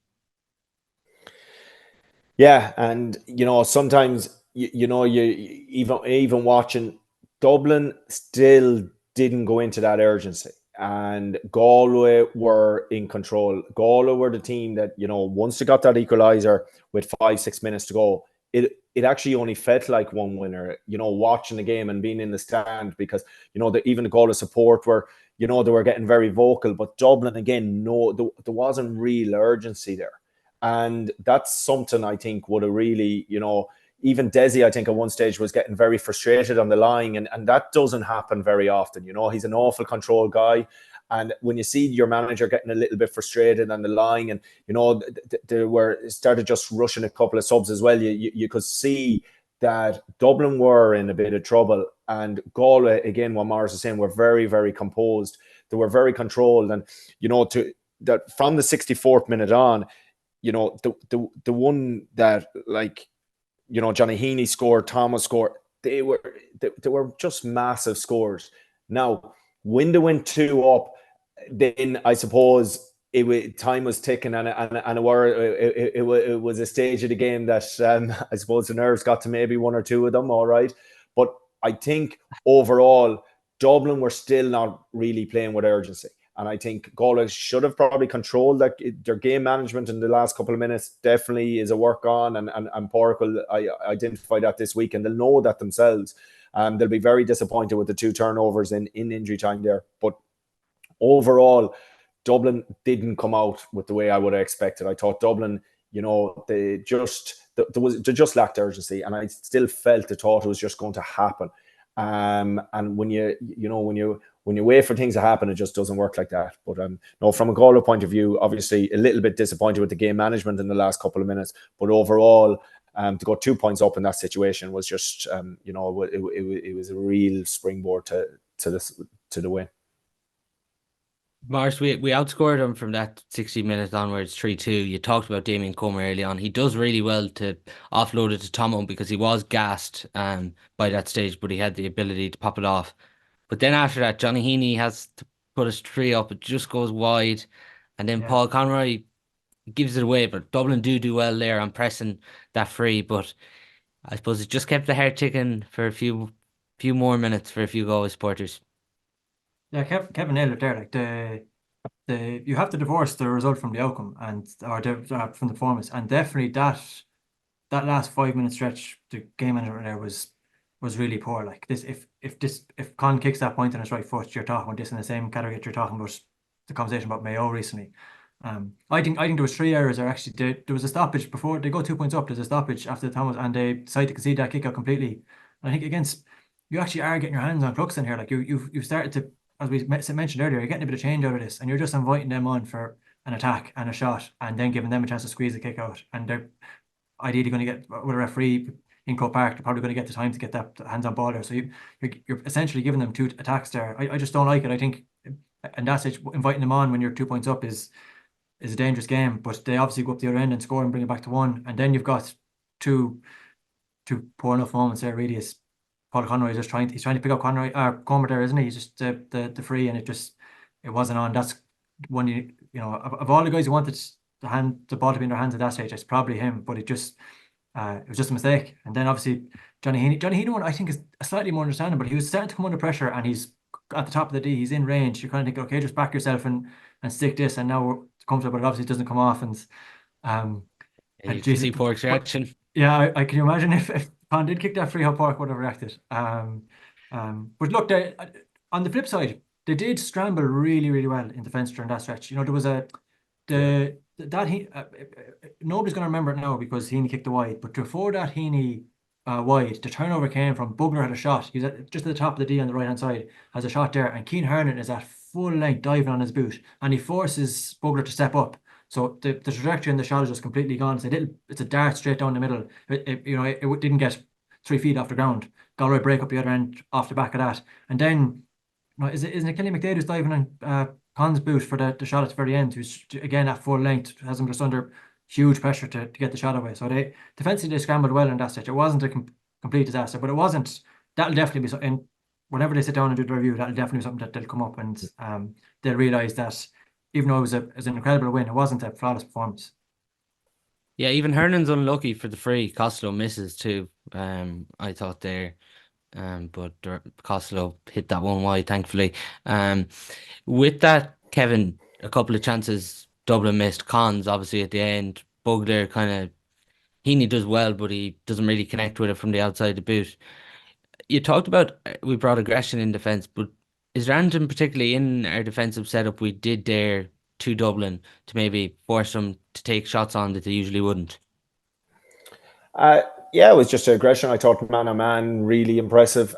Yeah, and sometimes you even watching, Dublin still didn't go into that urgency, and Galway were in control. Galway were the team that once they got that equaliser with 5-6 minutes to go, it actually only felt like one winner. Watching the game and being in the stand, because even the Galway support were they were getting very vocal, but Dublin again, there wasn't real urgency there. And that's something I think would have really, even Desi, I think at one stage was getting very frustrated on the line, and that doesn't happen very often. He's an awful control guy. And when you see your manager getting a little bit frustrated on the line, and, they were started just rushing a couple of subs as well, you could see that Dublin were in a bit of trouble. And Galway, again, what Maurice is saying, were very, very composed. They were very controlled. And, that from the 64th minute on, the one that like Johnny Heaney scored, Thomas scored. They were just massive scores. Now, when they went 2 up, then I suppose time was ticking, and it was a stage of the game that I suppose the nerves got to maybe 1 or 2 of them. All right, but I think overall Dublin were still not really playing with urgency. And I think Galway should have probably controlled their game management in the last couple of minutes. Definitely is a work on, and Pádraig will identify that this week, and they'll know that themselves. They'll be very disappointed with the 2 turnovers in injury time there. But overall, Dublin didn't come out with the way I would have expected. I thought Dublin, they just lacked urgency, and I still thought it was just going to happen. And when you wait for things to happen, it just doesn't work like that. But no, from a Galway point of view, obviously a little bit disappointed with the game management in the last couple of minutes. But overall, to go 2 points up in that situation was just, it was a real springboard to the win. Maurice, we outscored them from that 60 minutes onwards, 3-2. You talked about Damien Comer early on. He does really well to offload it to Tomo because he was gassed by that stage, but he had the ability to pop it off. But then after that, Johnny Heaney has to put us 3 up. It just goes wide. And then Paul Conroy gives it away. But Dublin do well there on pressing that free. But I suppose it just kept the heart ticking for a few more minutes for a few Galway supporters. Yeah, Kevin nailed it there. Like you have to divorce the result from the outcome or from the performance, and definitely that last 5-minute stretch, the game management there was really poor. Like this, if Con kicks that point on his right foot, you're talking about this in the same category that you're talking about the conversation about Mayo recently. I think there was 3 errors, or actually there was a stoppage before they go 2 points up. There's a stoppage after the Thomas, and they decide to concede that kick out completely. And I think against, you actually are getting your hands on crooks in here. Like you've started to, as we mentioned earlier, you're getting a bit of change out of this, and you're just inviting them on for an attack and a shot, and then giving them a chance to squeeze the kick out. And they're ideally going to get, with a referee in Croke Park, they're probably going to get the time to get that hands-on ball there. So you're essentially giving them 2 attacks there. I just don't like it. I think, and that's it, inviting them on when you're 2 points up is a dangerous game. But they obviously go up the other end and score and bring it back to 1. And then you've got two poor enough moments there. Really, is Paul Conroy is trying to pick up Comer there, isn't he? He's just the free, and it wasn't on. That's one of all the guys who wanted the ball to be in their hands at that stage, it's probably him. But it was just a mistake. And then obviously Johnny Heaney one I think is slightly more understandable. He was starting to come under pressure, and he's at the top of the D. He's in range. You're kind of thinking, okay, just back yourself and stick this. And now we're comfortable, but it obviously doesn't come off. And you can see Pádraig's reaction. Yeah, I can you imagine if Pond did kick that free, how Pádraig would have reacted. But look, on the flip side, they did scramble really, really well in defence during that stretch. There was nobody's going to remember it now because Heaney kicked the wide. But before that Heaney wide, the turnover came from Bugler had a shot. He's just at the top of the D on the right hand side, has a shot there, and Cian Hernan is at full length diving on his boot, and he forces Bugler to step up. So the trajectory in the shot is just completely gone. It's a dart straight down the middle. It didn't get 3 feet off the ground. Galway break up the other end off the back of that, and then isn't it Kelly McDade who's diving on Con's boot for the shot at the very end? Who's again at full length, has him just under huge pressure to get the shot away. So defensively they scrambled well in that stage. It wasn't a complete disaster, but it wasn't. That'll definitely be something. Whenever they sit down and do the review, that'll definitely be something that they'll come up and they'll realise that even though it was an incredible win, it wasn't a flawless performance. Yeah, even Hernan's unlucky for the free. Costello misses too. I thought there, but Costello hit that one wide, thankfully. With that, Kevin, a couple of chances Dublin missed. Cons obviously at the end. Bugler Heaney does well, but he doesn't really connect with it from the outside the boot. You talked about we brought aggression in defence, but is there anything particularly in our defensive setup we did there to Dublin to maybe force them to take shots on that they usually wouldn't? Yeah, it was just aggression. I thought man-on-man really impressive.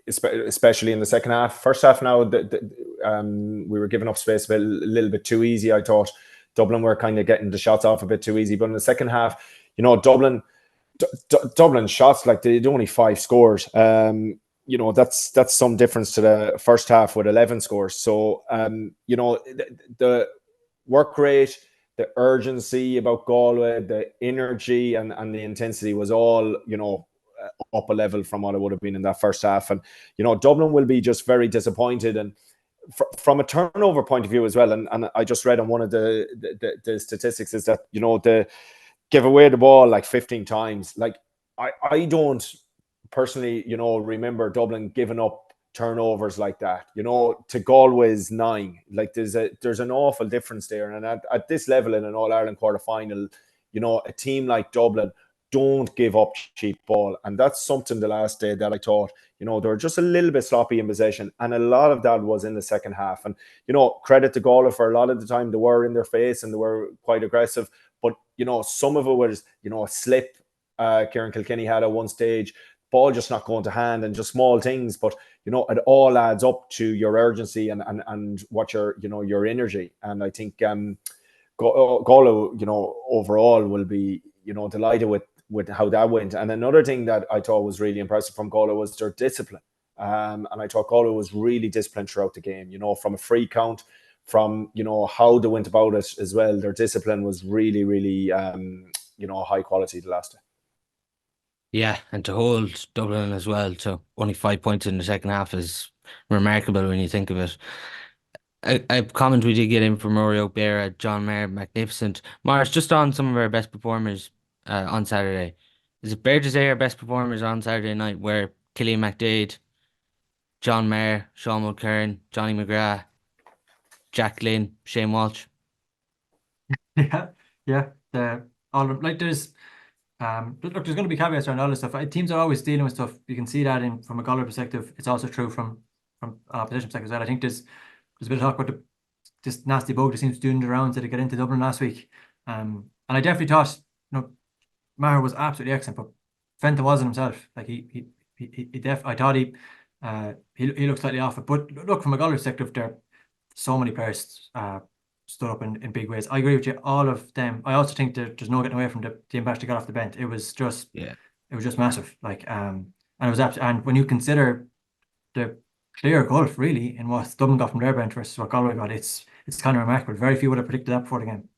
Especially in the second half. First half now, we were giving up space a little bit too easy. I thought Dublin were kind of getting the shots off a bit too easy. But in the second half, Dublin shots, like they did only 5 scores. That's some difference to the first half with 11 scores. So, the work rate, the urgency about Galway, the energy and the intensity was all, up a level from what it would have been in that first half. And, Dublin will be just very disappointed. And from a turnover point of view as well, and I just read on one of the statistics is that, they give away the ball like 15 times. Like, I don't personally, remember Dublin giving up turnovers like that, to Galway's 9. Like, there's an awful difference there. And at this level in an All-Ireland quarter-final, a team like Dublin don't give up cheap ball. And that's something the last day that I thought, they were just a little bit sloppy in possession. And a lot of that was in the second half. And, credit to Galway for a lot of the time. They were in their face and they were quite aggressive. But, some of it was, a slip. Kieran Kilkenny had at one stage, ball just not going to hand and just small things. But, it all adds up to your urgency and what your energy. And I think Galway, overall will be, delighted with how that went. And another thing that I thought was really impressive from Galway was their discipline. And I thought Galway was really disciplined throughout the game, from a free count, from, how they went about it as well. Their discipline was really, really, high quality the last day. Yeah, and to hold Dublin as well to only 5 points in the second half is remarkable when you think of it. A comment we did get in from Rory O'Bear, John Mayer, magnificent. Mars, just on some of our best performers on Saturday. Is it fair to say our best performers on Saturday night were Killian McDade, John Mayer, Sean Mulcairn, Johnny McGrath, Jack Lynn, Shane Walsh? Yeah. There's look, there's going to be caveats around all this stuff. Teams are always dealing with stuff. You can see that from a Galway perspective. It's also true from opposition perspective as well. I think there's a bit of talk about this nasty bug that seems doing the rounds that get into Dublin last week. And I definitely thought, Maher was absolutely excellent, but Fenton wasn't himself. Like I thought he looked slightly off it. But look, from a Galway perspective, there are so many players stood up in big ways. I agree with you, all of them. I also think that there's no getting away from the impact they got off the bench. It was just massive. Like and it was and when you consider the clear gulf really in what Dublin got from their bench versus what Galway got, it's kind of remarkable. Very few would have predicted that before the game.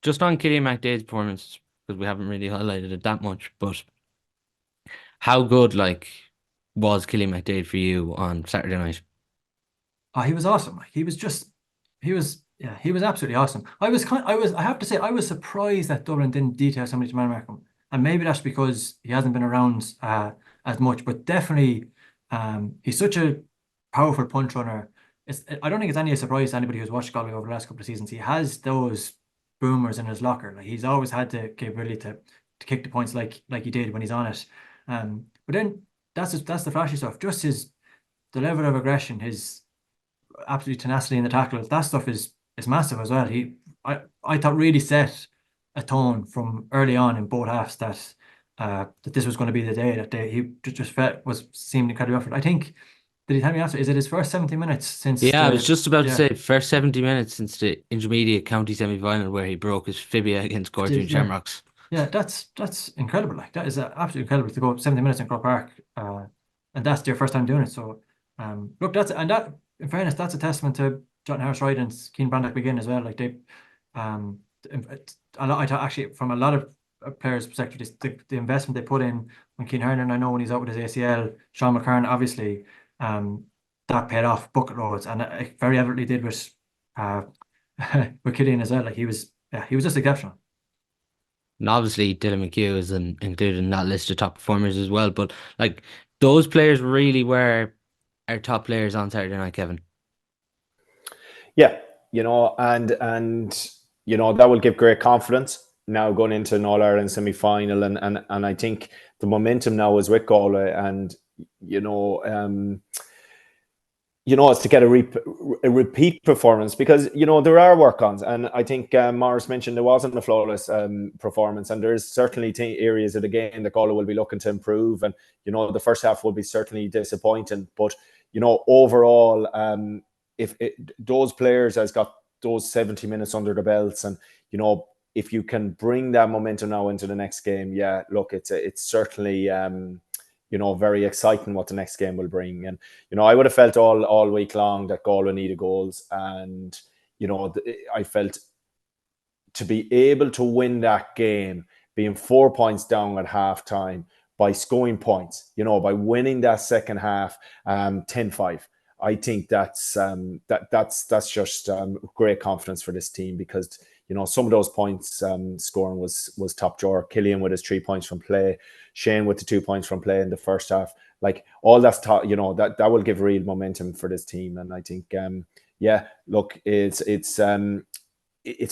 Just on Killian McDade's performance, because we haven't really highlighted it that much, but how good was Killian McDade for you on Saturday night? He was awesome. He was absolutely awesome. I have to say, I was surprised that Dublin didn't detail somebody to man mark him. And maybe that's because he hasn't been around as much, but definitely he's such a powerful punch runner. I don't think it's any surprise to anybody who's watched Galway over the last couple of seasons. He has those boomers in his locker. Like, he's always had the capability to kick the points like he did when he's on it. But then that's the flashy stuff. Just the level of aggression, his absolute tenacity in the tackles, that stuff is massive as well. I thought really set a tone from early on in both halves that this was going to be the day that he just seemed incredibly effort. I think, did he tell me after? Is it his first 70 minutes since? Yeah, I was just about to say first 70 minutes since the intermediate county semi-final where he broke his fibia against Cortland Shamrocks. Yeah, that's incredible. Like, that is absolutely incredible to go 70 minutes in Croke Park, and that's their first time doing it. So, look, in fairness, that's a testament to John Harris-Wright and Keane Brandock begin as well. Like, they, I thought actually from a lot of players' perspective, the investment they put in when Keane Hernan, I know when he's out with his ACL, Sean McCarn, obviously, that paid off bucket loads, and it very evidently did with Killian as well. Like, he was just exceptional. And obviously Dylan McHugh is included in that list of top performers as well. But like, those players really were our top players on Saturday night, Kevin. Yeah, and that will give great confidence now going into an All-Ireland semi-final, and I think the momentum now is with Galway, and it's to get a repeat performance, because there are work-ons, and I think Maurice mentioned there wasn't a flawless performance, and there's certainly areas of the game that Galway will be looking to improve, and the first half will be certainly disappointing, but overall, if those players has got those 70 minutes under the belts, and if you can bring that momentum now into the next game, yeah, look, it's certainly very exciting what the next game will bring. And I would have felt all week long that Galway needed goals, and I felt to be able to win that game, being 4 points down at halftime by scoring points, by winning that second half 10-5. I think that's just great confidence for this team, because some of those points scoring was top drawer. Killian with his 3 points from play, Shane with the 2 points from play in the first half. Like, all that's that will give real momentum for this team. And I think look, it's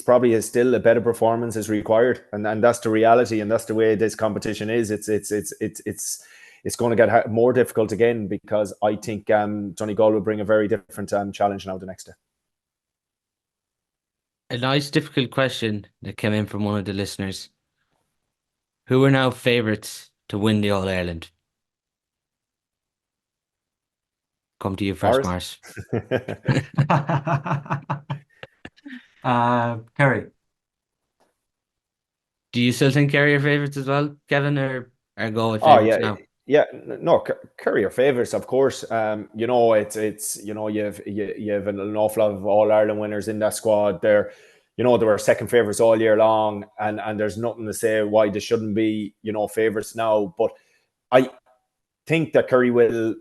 probably still a better performance is required, and that's the reality, and that's the way this competition is. It's going to get more difficult again, because I think Donegal will bring a very different challenge now the next day. A nice difficult question that came in from one of the listeners. Who are now favourites to win the All-Ireland? Come to you first, Mars. Kerry. Do you still think Kerry are favourites as well, Kevin, or Galway favourites now? Yeah, no, Kerry are favourites, of course. It's you have an awful lot of All Ireland winners in that squad. They were second favourites all year long, and there's nothing to say why they shouldn't be favourites now. But I think that Kerry will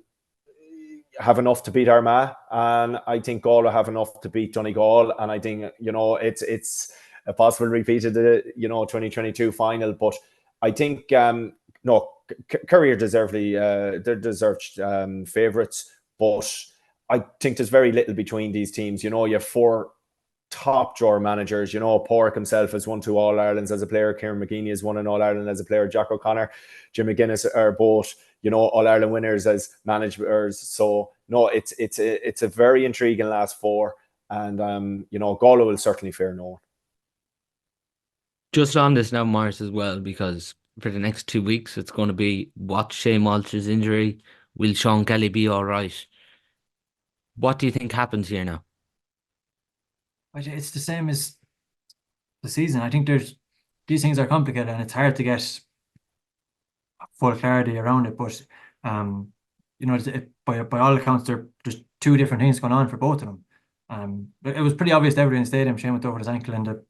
have enough to beat Armagh, and I think Galway have enough to beat Donegal, and I think it's a possible repeat of the 2022 final. But I think Kerry are they're deserved favourites, but I think there's very little between these teams. You have 4 top drawer managers. Porrick himself has won 2 All Irelands as a player. Kieran McGeeney has won an All Ireland as a player. Jack O'Connor, Jim McGuinness are both All Ireland winners as managers. So no, it's a very intriguing last 4, and Galway will certainly fear no one. Just on this now, Mars, as well, because for the next 2 weeks, it's going to be, what's Shane Walsh's injury? Will Sean Kelly be all right? What do you think happens here now? It's the same as the season. I think these things are complicated, and it's hard to get full clarity around it. But by all accounts, there's 2 different things going on for both of them. It was pretty obvious to everybody in the stadium. Shane went over his ankle in the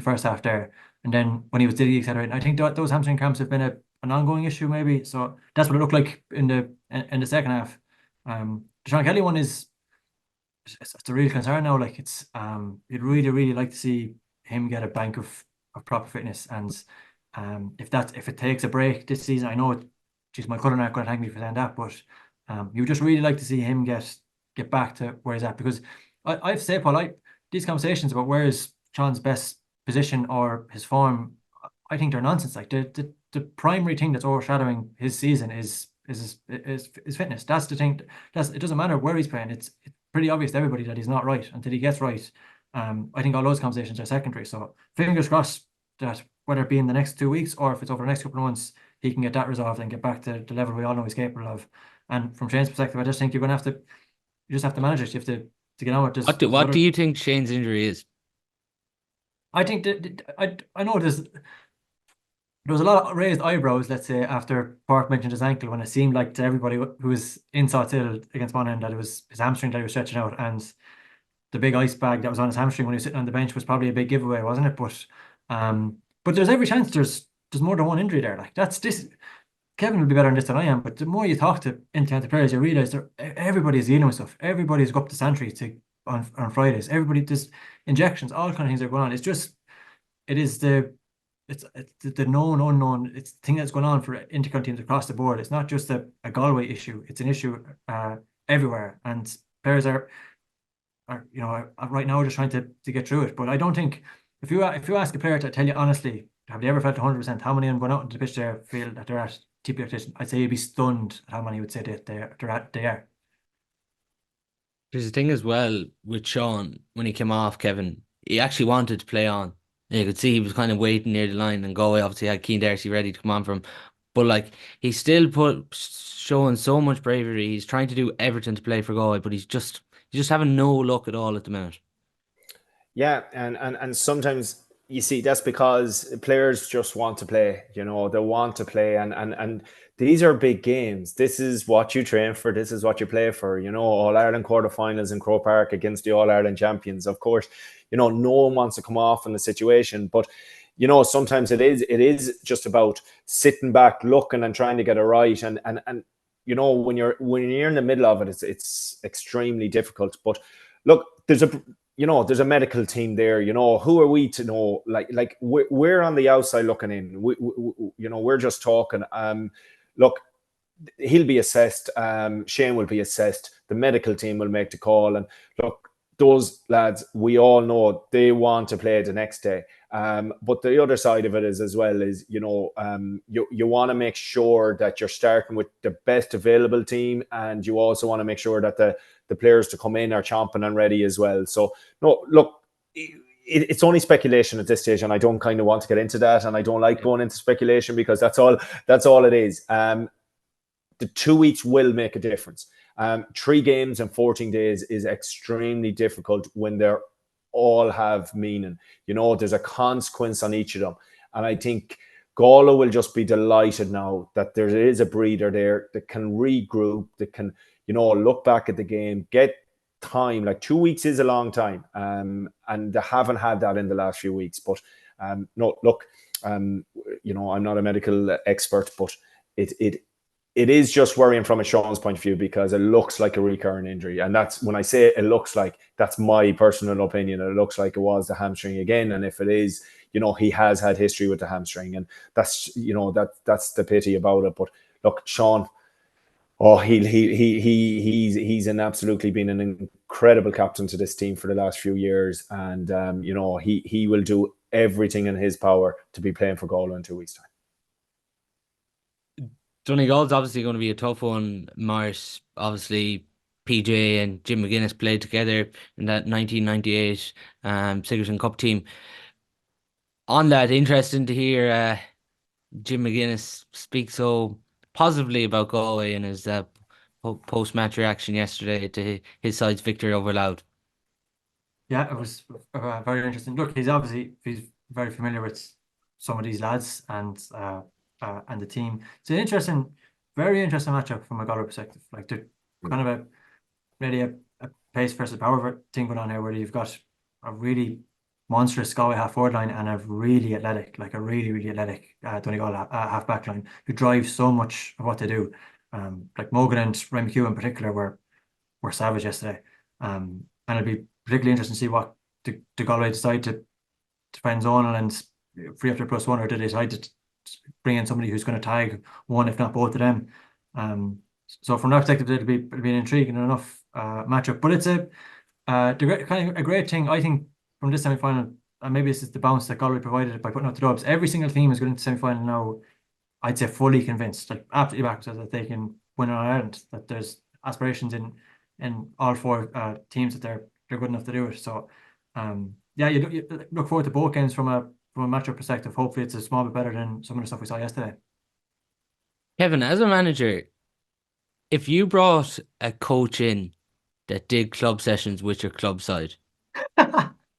first half there, and then when he was dizzy, etc. I think those hamstring cramps have been an ongoing issue, maybe. So that's what it looked like in the second half. The Sean Kelly one is it's a real concern now. Like, it's you'd really like to see him get a bank of proper fitness, and if it takes a break this season, I know my cousin aren't going to thank me for saying that, but you just really like to see him get back to where he's at, because I have to say, Paul, these conversations about where is Sean's best position or his form, I think they're nonsense. Like, the primary thing that's overshadowing his season is fitness. That's the thing. It doesn't matter where he's playing. It's pretty obvious to everybody that he's not right until he gets right. I think all those conversations are secondary. So fingers crossed that whether it be in the next 2 weeks or if it's over the next couple of months, he can get that resolved and get back to the level we all know he's capable of. And from Shane's perspective, I just think you just have to manage it. You have to get on with this. What do you think Shane's injury is? I think I know there was a lot of raised eyebrows, let's say, after Park mentioned his ankle, when it seemed like to everybody who was in Till against Monaghan that it was his hamstring that he was stretching out, and the big ice bag that was on his hamstring when he was sitting on the bench was probably a big giveaway, wasn't it? But there's every chance there's more than one injury there. Like, that's this. Kevin will be better on this than I am, but the more you talk to international players, you realise everybody's dealing with stuff. Everybody's go up to Santry on Fridays. Everybody does injections, all kind of things are going on. It's the known unknown. It's the thing that's going on for intercounty teams across the board. It's not just a Galway issue. It's an issue everywhere, and players are right now just trying to get through it. But I don't think if you ask a player to tell you honestly, have they ever felt 100%? How many of them going out into the pitch there feel that they're at TP competition? I'd say you'd be stunned at how many would say that they are. There's a thing as well with Sean, when he came off, Kevin, he actually wanted to play on. You could see he was kind of waiting near the line, and Galway obviously had Cian Darcy ready to come on from. But like, he's still showing so much bravery. He's trying to do everything to play for Galway, but he's just having no luck at all at the minute. Yeah, and sometimes you see, that's because players just want to play. They want to play, and these are big games. This is what you train for. This is what you play for. All Ireland quarterfinals in Croke Park against the All Ireland champions. Of course, no one wants to come off in the situation, but sometimes it is just about sitting back, looking, and trying to get it right. And when you're in the middle of it, it's extremely difficult. But look, there's a medical team there. Who are we to know? Like we're on the outside looking in. We're just talking. Look, he'll be assessed. Shane will be assessed. The medical team will make the call. And look, those lads, we all know they want to play the next day. But the other side of it is as well is, you want to make sure that you're starting with the best available team, and you also want to make sure that the players to come in are chomping and ready as well. So, no, look, it's only speculation at this stage, and I don't kind of want to get into that, and I don't like going into speculation because that's all it is. The 2 weeks will make a difference. 3 games in 14 days is extremely difficult when they're all have meaning. There's a consequence on each of them. And I think Galway will just be delighted now that there is a breather there that can regroup, that can, look back at the game, get time. Like 2 weeks is a long time. And they haven't had that in the last few weeks. But no, look, I'm not a medical expert, but it is just worrying from a Sean's point of view because it looks like a recurring injury. And that's when I say it looks like, that's my personal opinion. It looks like it was the hamstring again. And if it is, he has had history with the hamstring. And that's, that's the pity about it. But look, Sean, he's absolutely been an incredible captain to this team for the last few years. And, he will do everything in his power to be playing for Galway in 2 weeks' time. Donegal's obviously going to be a tough one. Maurice, obviously, PJ and Jim McGuinness played together in that 1998 Sigerson Cup team. On that, interesting to hear Jim McGuinness speak so positively about Galway in his post-match reaction yesterday to his side's victory over Louth. Yeah, it was very interesting. Look, he's very familiar with some of these lads and the team. It's an very interesting matchup from a Galway perspective. Like they're kind of a pace versus power thing going on here, where you've got a really monstrous Galway half forward line and a really athletic Donegal half back line who drive so much of what they do. Like Morgan and Ray McHugh in particular were savage yesterday. And it'll be particularly interesting to see what the Galway decide to try and zone and free up their +1, or do they decide to bring in somebody who's going to tag one, if not both of them. So from that perspective, it'll be an intriguing enough matchup. But it's a great thing, I think, from this semi-final, and maybe this is the bounce that Galway provided by putting out the dubs. Every single team is going into semi-final now, I'd say fully convinced, like absolutely back so that they can win on Ireland, that there's aspirations in all 4 teams that they're good enough to do it. So you look forward to both games from a matchup perspective. Hopefully it's a small bit better than some of the stuff we saw yesterday. Kevin, as a manager, if you brought a coach in that did club sessions with your club side,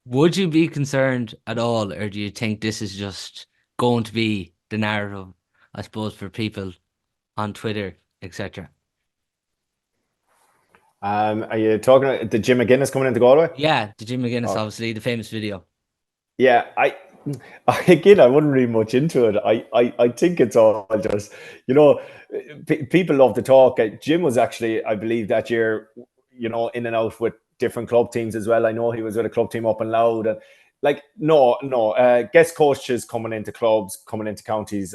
would you be concerned at all, or do you think this is just going to be the narrative, I suppose, for people on Twitter, etc.? Are you talking about the Jim McGuinness coming into Galway? Yeah, the Jim McGuinness, obviously, the famous video. Yeah, I wouldn't read much into it. I think it's all just, people love to talk. Jim was actually, I believe, that year, in and out with different club teams as well. I know he was with a club team up in Louth. And guest coaches coming into clubs, coming into counties.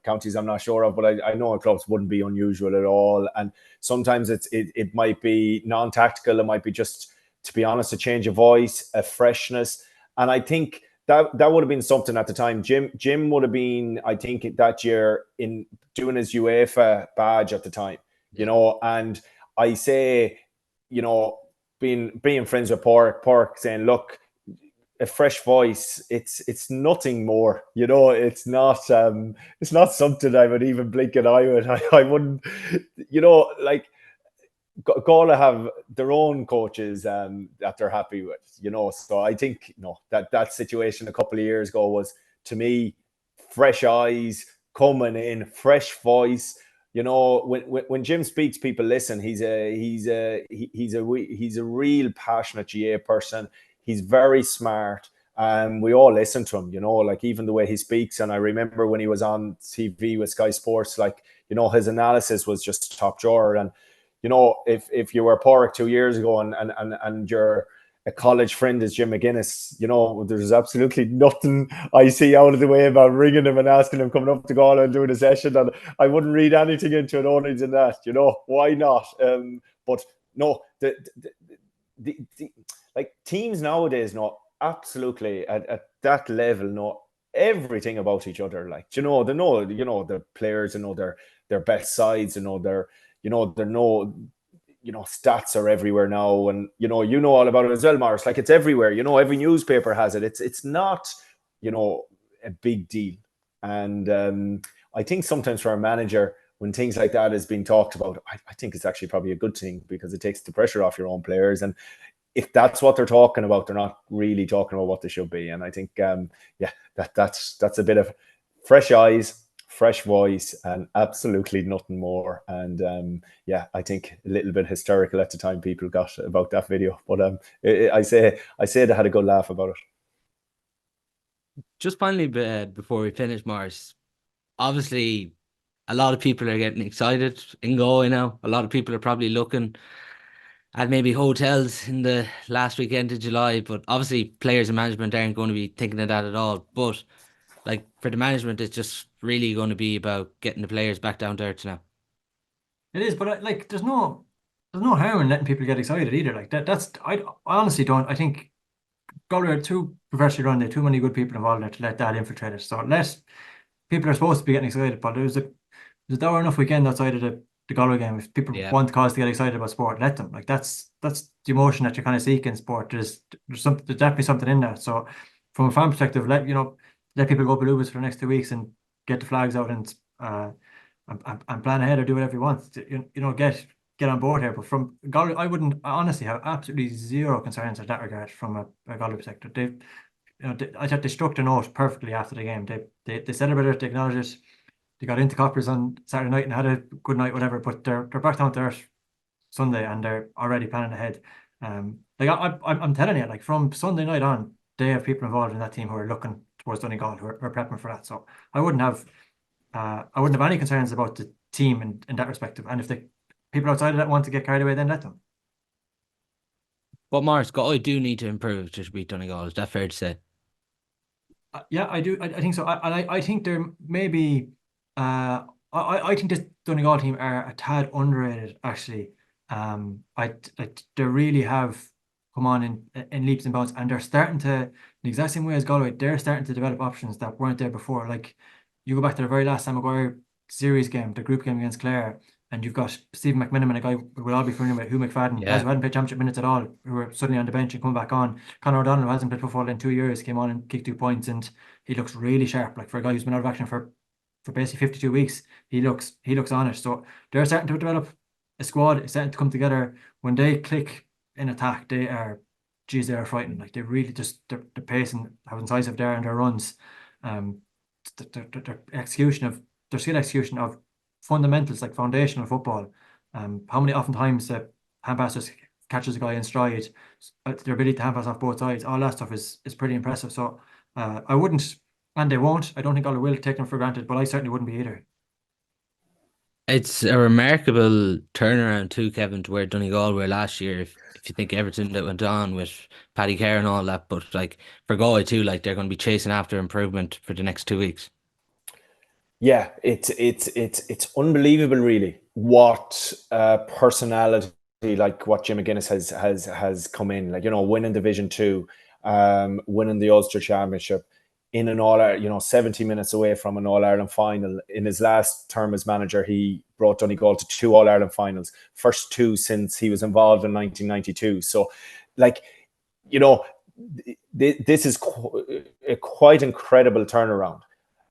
Counties I'm not sure of, but I know clubs wouldn't be unusual at all. And sometimes it might be non-tactical. It might be just, to be honest, a change of voice, a freshness. And I think that would have been something at the time. Jim would have been, I think, that year in doing his UEFA badge at the time, and I say, being friends with Pork saying, look, a fresh voice, it's nothing more, it's not something I would even blink an eye with. I wouldn't, Galway have their own coaches that they're happy with, you know. So I think, you know, that situation a couple of years ago was, to me, fresh eyes coming in, fresh voice. You know, when Jim speaks, people listen. He's a real passionate GA person. He's very smart. We all listen to him, you know, like even the way he speaks. And I remember when he was on TV with Sky Sports, like, you know, his analysis was just top drawer. And you know, if you were Porrick 2 years ago and you're a college friend is Jim McGuinness, you know, there's absolutely nothing I see out of the way about ringing him and asking him coming up to Galway and doing a session. And I wouldn't read anything into it only than that, you know, why not? But no, like teams nowadays know absolutely at that level know everything about each other. Like, you know, they know, you know, the players, you know, their best sides, you know, stats are everywhere now, and you know all about it as well, Maurice. Like, it's everywhere, you know, every newspaper has it. It's not, you know, a big deal. And I think sometimes for a manager, when things like that is being talked about, I think it's actually probably a good thing, because it takes the pressure off your own players. And if that's what they're talking about, they're not really talking about what they should be. And I think that's a bit of fresh eyes, fresh voice, and absolutely nothing more. And I think a little bit hysterical at the time people got about that video, but I say they had a good laugh about it. Just finally, before we finish, Maurice, obviously a lot of people are getting excited in Galway now. A lot of people are probably looking at maybe hotels in the last weekend of July, but obviously players and management aren't going to be thinking of that at all. But like, for the management, it's just really going to be about getting the players back down to earth now. It is, but like, there's no harm in letting people get excited either. Like I honestly don't. I think Galway are too professionally run. There are too many good people involved in it to let that infiltrate it. So unless people are supposed to be getting excited, but there's a dour enough weekend outside of the Galway game. If people want cause to get excited about sport, let them. Like, that's the emotion that you kind of seek in sport. There's definitely something in that. So from a fan perspective, let people go Belugas for the next 2 weeks and get the flags out and plan ahead, or do whatever you want. You know, get on board here. But from Galway, I honestly have absolutely zero concerns in that regard from a Galway perspective. I thought they struck the note perfectly after the game. They celebrated it, they acknowledged it. They got into Coppers on Saturday night and had a good night, whatever. But they're back down to earth Sunday, and they're already planning ahead. I'm telling you, like, from Sunday night on, they have people involved in that team who are looking towards Donegal, who are prepping for that. So I wouldn't have any concerns about the team in that respect. And if the people outside of that want to get carried away, then let them. But Maurice, Galway do need to improve to beat Donegal. Is that fair to say? Yeah, I do. I think so. I think there maybe. I think this Donegal team are a tad underrated, actually. They really have come on in leaps and bounds, and they're starting to, the exact same way as Galway, they're starting to develop options that weren't there before. Like, you go back to the very last Sam Maguire series game, the group game against Clare, and you've got Stephen McMiniman, a guy we'll all be familiar with, Hugh McFadden, guys who hadn't played championship minutes at all, who were suddenly on the bench and coming back on. Conor O'Donnell, who hasn't played football in 2 years, came on and kicked 2 points, and he looks really sharp. Like, for a guy who's been out of action for basically 52 weeks, he looks on it. So they're starting to develop a squad. It's starting to come together. When they click in attack, they are frightening. Like, they really just, the pace and how incisive they are in their runs, their skill execution of fundamentals, like foundational football. How many oftentimes the hand passes catches a guy in stride, their ability to hand pass off both sides, all that stuff is pretty impressive. So I wouldn't, and they won't. I don't think Galway will take them for granted, but I certainly wouldn't be either. It's a remarkable turnaround too, Kevin, to where Donegal were last year. If you think everything that went on with Paddy Carr and all that, but like for Galway too, like they're going to be chasing after improvement for the next 2 weeks. Yeah, it's unbelievable, really, what personality, like what Jim McGuinness has come in, like, you know, winning Division 2, winning the Ulster Championship, in an all, 70 minutes away from an All-Ireland final. In his last term as manager, he brought Donegal to 2 All-Ireland finals, first 2 since he was involved in 1992. So, like, you know, this is a quite incredible turnaround.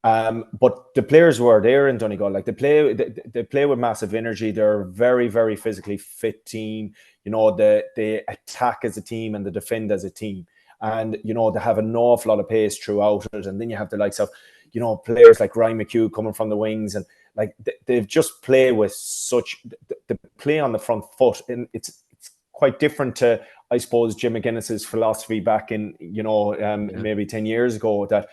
But the players were there in Donegal. Like they play with massive energy. They're a very, very physically fit team. They attack as a team and they defend as a team. And, they have an awful lot of pace throughout it. And then you have the likes of, players like Ryan McHugh coming from the wings. And like they've just played with such the play on the front foot. And it's quite different to, I suppose, Jim McGuinness's philosophy back in, maybe 10 years ago, that,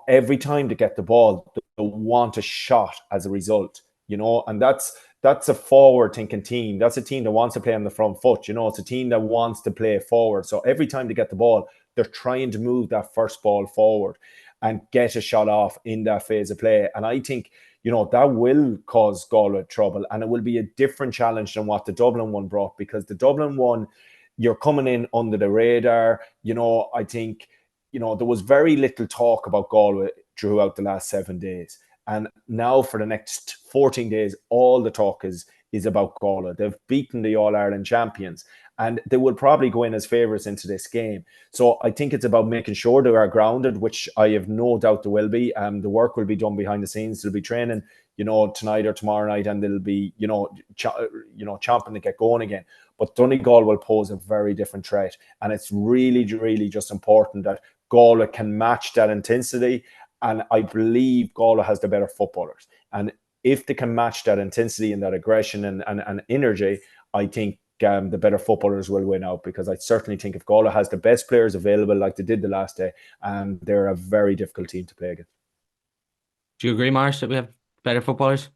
every time they get the ball, they want a shot as a result, and that's a forward-thinking team. That's a team that wants to play on the front foot. It's a team that wants to play forward. So every time they get the ball, they're trying to move that first ball forward and get a shot off in that phase of play. And I think, that will cause Galway trouble. And it will be a different challenge than what the Dublin one brought, because the Dublin one, you're coming in under the radar. I think, there was very little talk about Galway throughout the last 7 days. And now for the next 14 days, all the talk is about Galway. They've beaten the All-Ireland champions and they will probably go in as favourites into this game. So I think it's about making sure they are grounded, which I have no doubt they will be. The work will be done behind the scenes. They'll be training, tonight or tomorrow night, and they'll be, chomping to get going again. But Donegal will pose a very different threat. And it's really, really just important that Galway can match that intensity. And I believe Galway has the better footballers. And if they can match that intensity and that aggression and energy, I think the better footballers will win out, because I certainly think if Galway has the best players available like they did the last day, they're a very difficult team to play against. Do you agree, Marsh, that we have better footballers?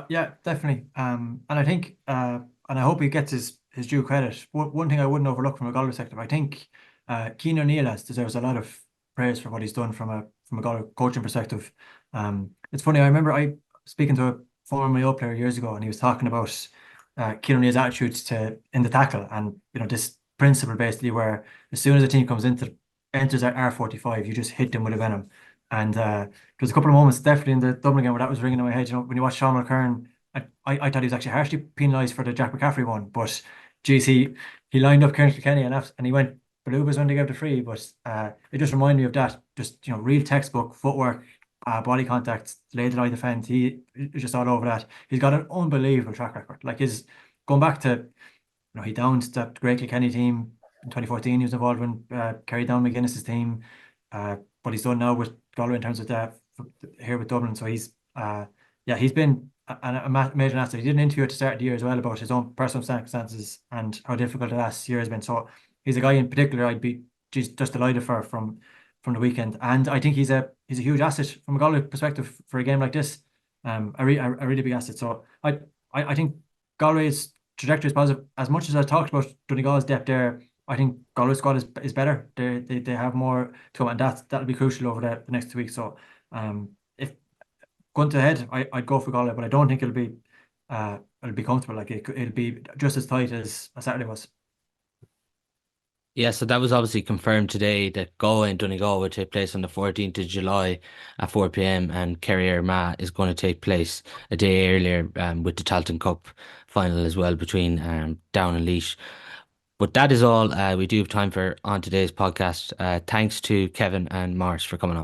Yeah, definitely. And I think, and I hope he gets his due credit. One thing I wouldn't overlook from a Galway perspective, I think Cian O'Neill deserves a lot of praise for what he's done from a Galway coaching perspective. It's funny, I remember I speaking to a former Mayo player years ago, and he was talking about Cian O'Neill's attitudes in the tackle, and this principle basically where as soon as a team enters at R45, you just hit them with a venom. And there was a couple of moments definitely in the Dublin game where that was ringing in my head. When you watch Sean McKern, I thought he was actually harshly penalised for the Jack McCaffrey one, but geez, he lined up Kieran Kilkenny and he went Balubas when they gave the free. But it just reminded me of that, just real textbook footwork, body contact, lay the lie defend. He is just all over that. He's got an unbelievable track record. Like going back to, he downed that great Kilkenny team in 2014. He was involved when carried down McGuinness's team. What he's done now with Galway in terms of that here with Dublin. So he's been a major asset. He did an interview at the start of the year as well about his own personal circumstances and how difficult the last year has been. So he's a guy in particular I'd be just delighted for from the weekend. And I think he's a huge asset from a Galway perspective for a game like this. A really big asset. So I think Galway's trajectory is positive. As much as I talked about Donegal's depth there, I think Galway's squad is better. They have more to come, and that'll be crucial over the next 2 weeks. So if going to head, I'd go for Galway, but I don't think it'll be comfortable. Like it'll be just as tight as Saturday was. Yeah, so that was obviously confirmed today that Galway and Donegal will take place on the 14th of July at 4 p.m. and Kerry Armagh is going to take place a day earlier with the Talton Cup final as well between Down and Laois. But that is all we do have time for on today's podcast. Thanks to Kevin and Mars for coming on.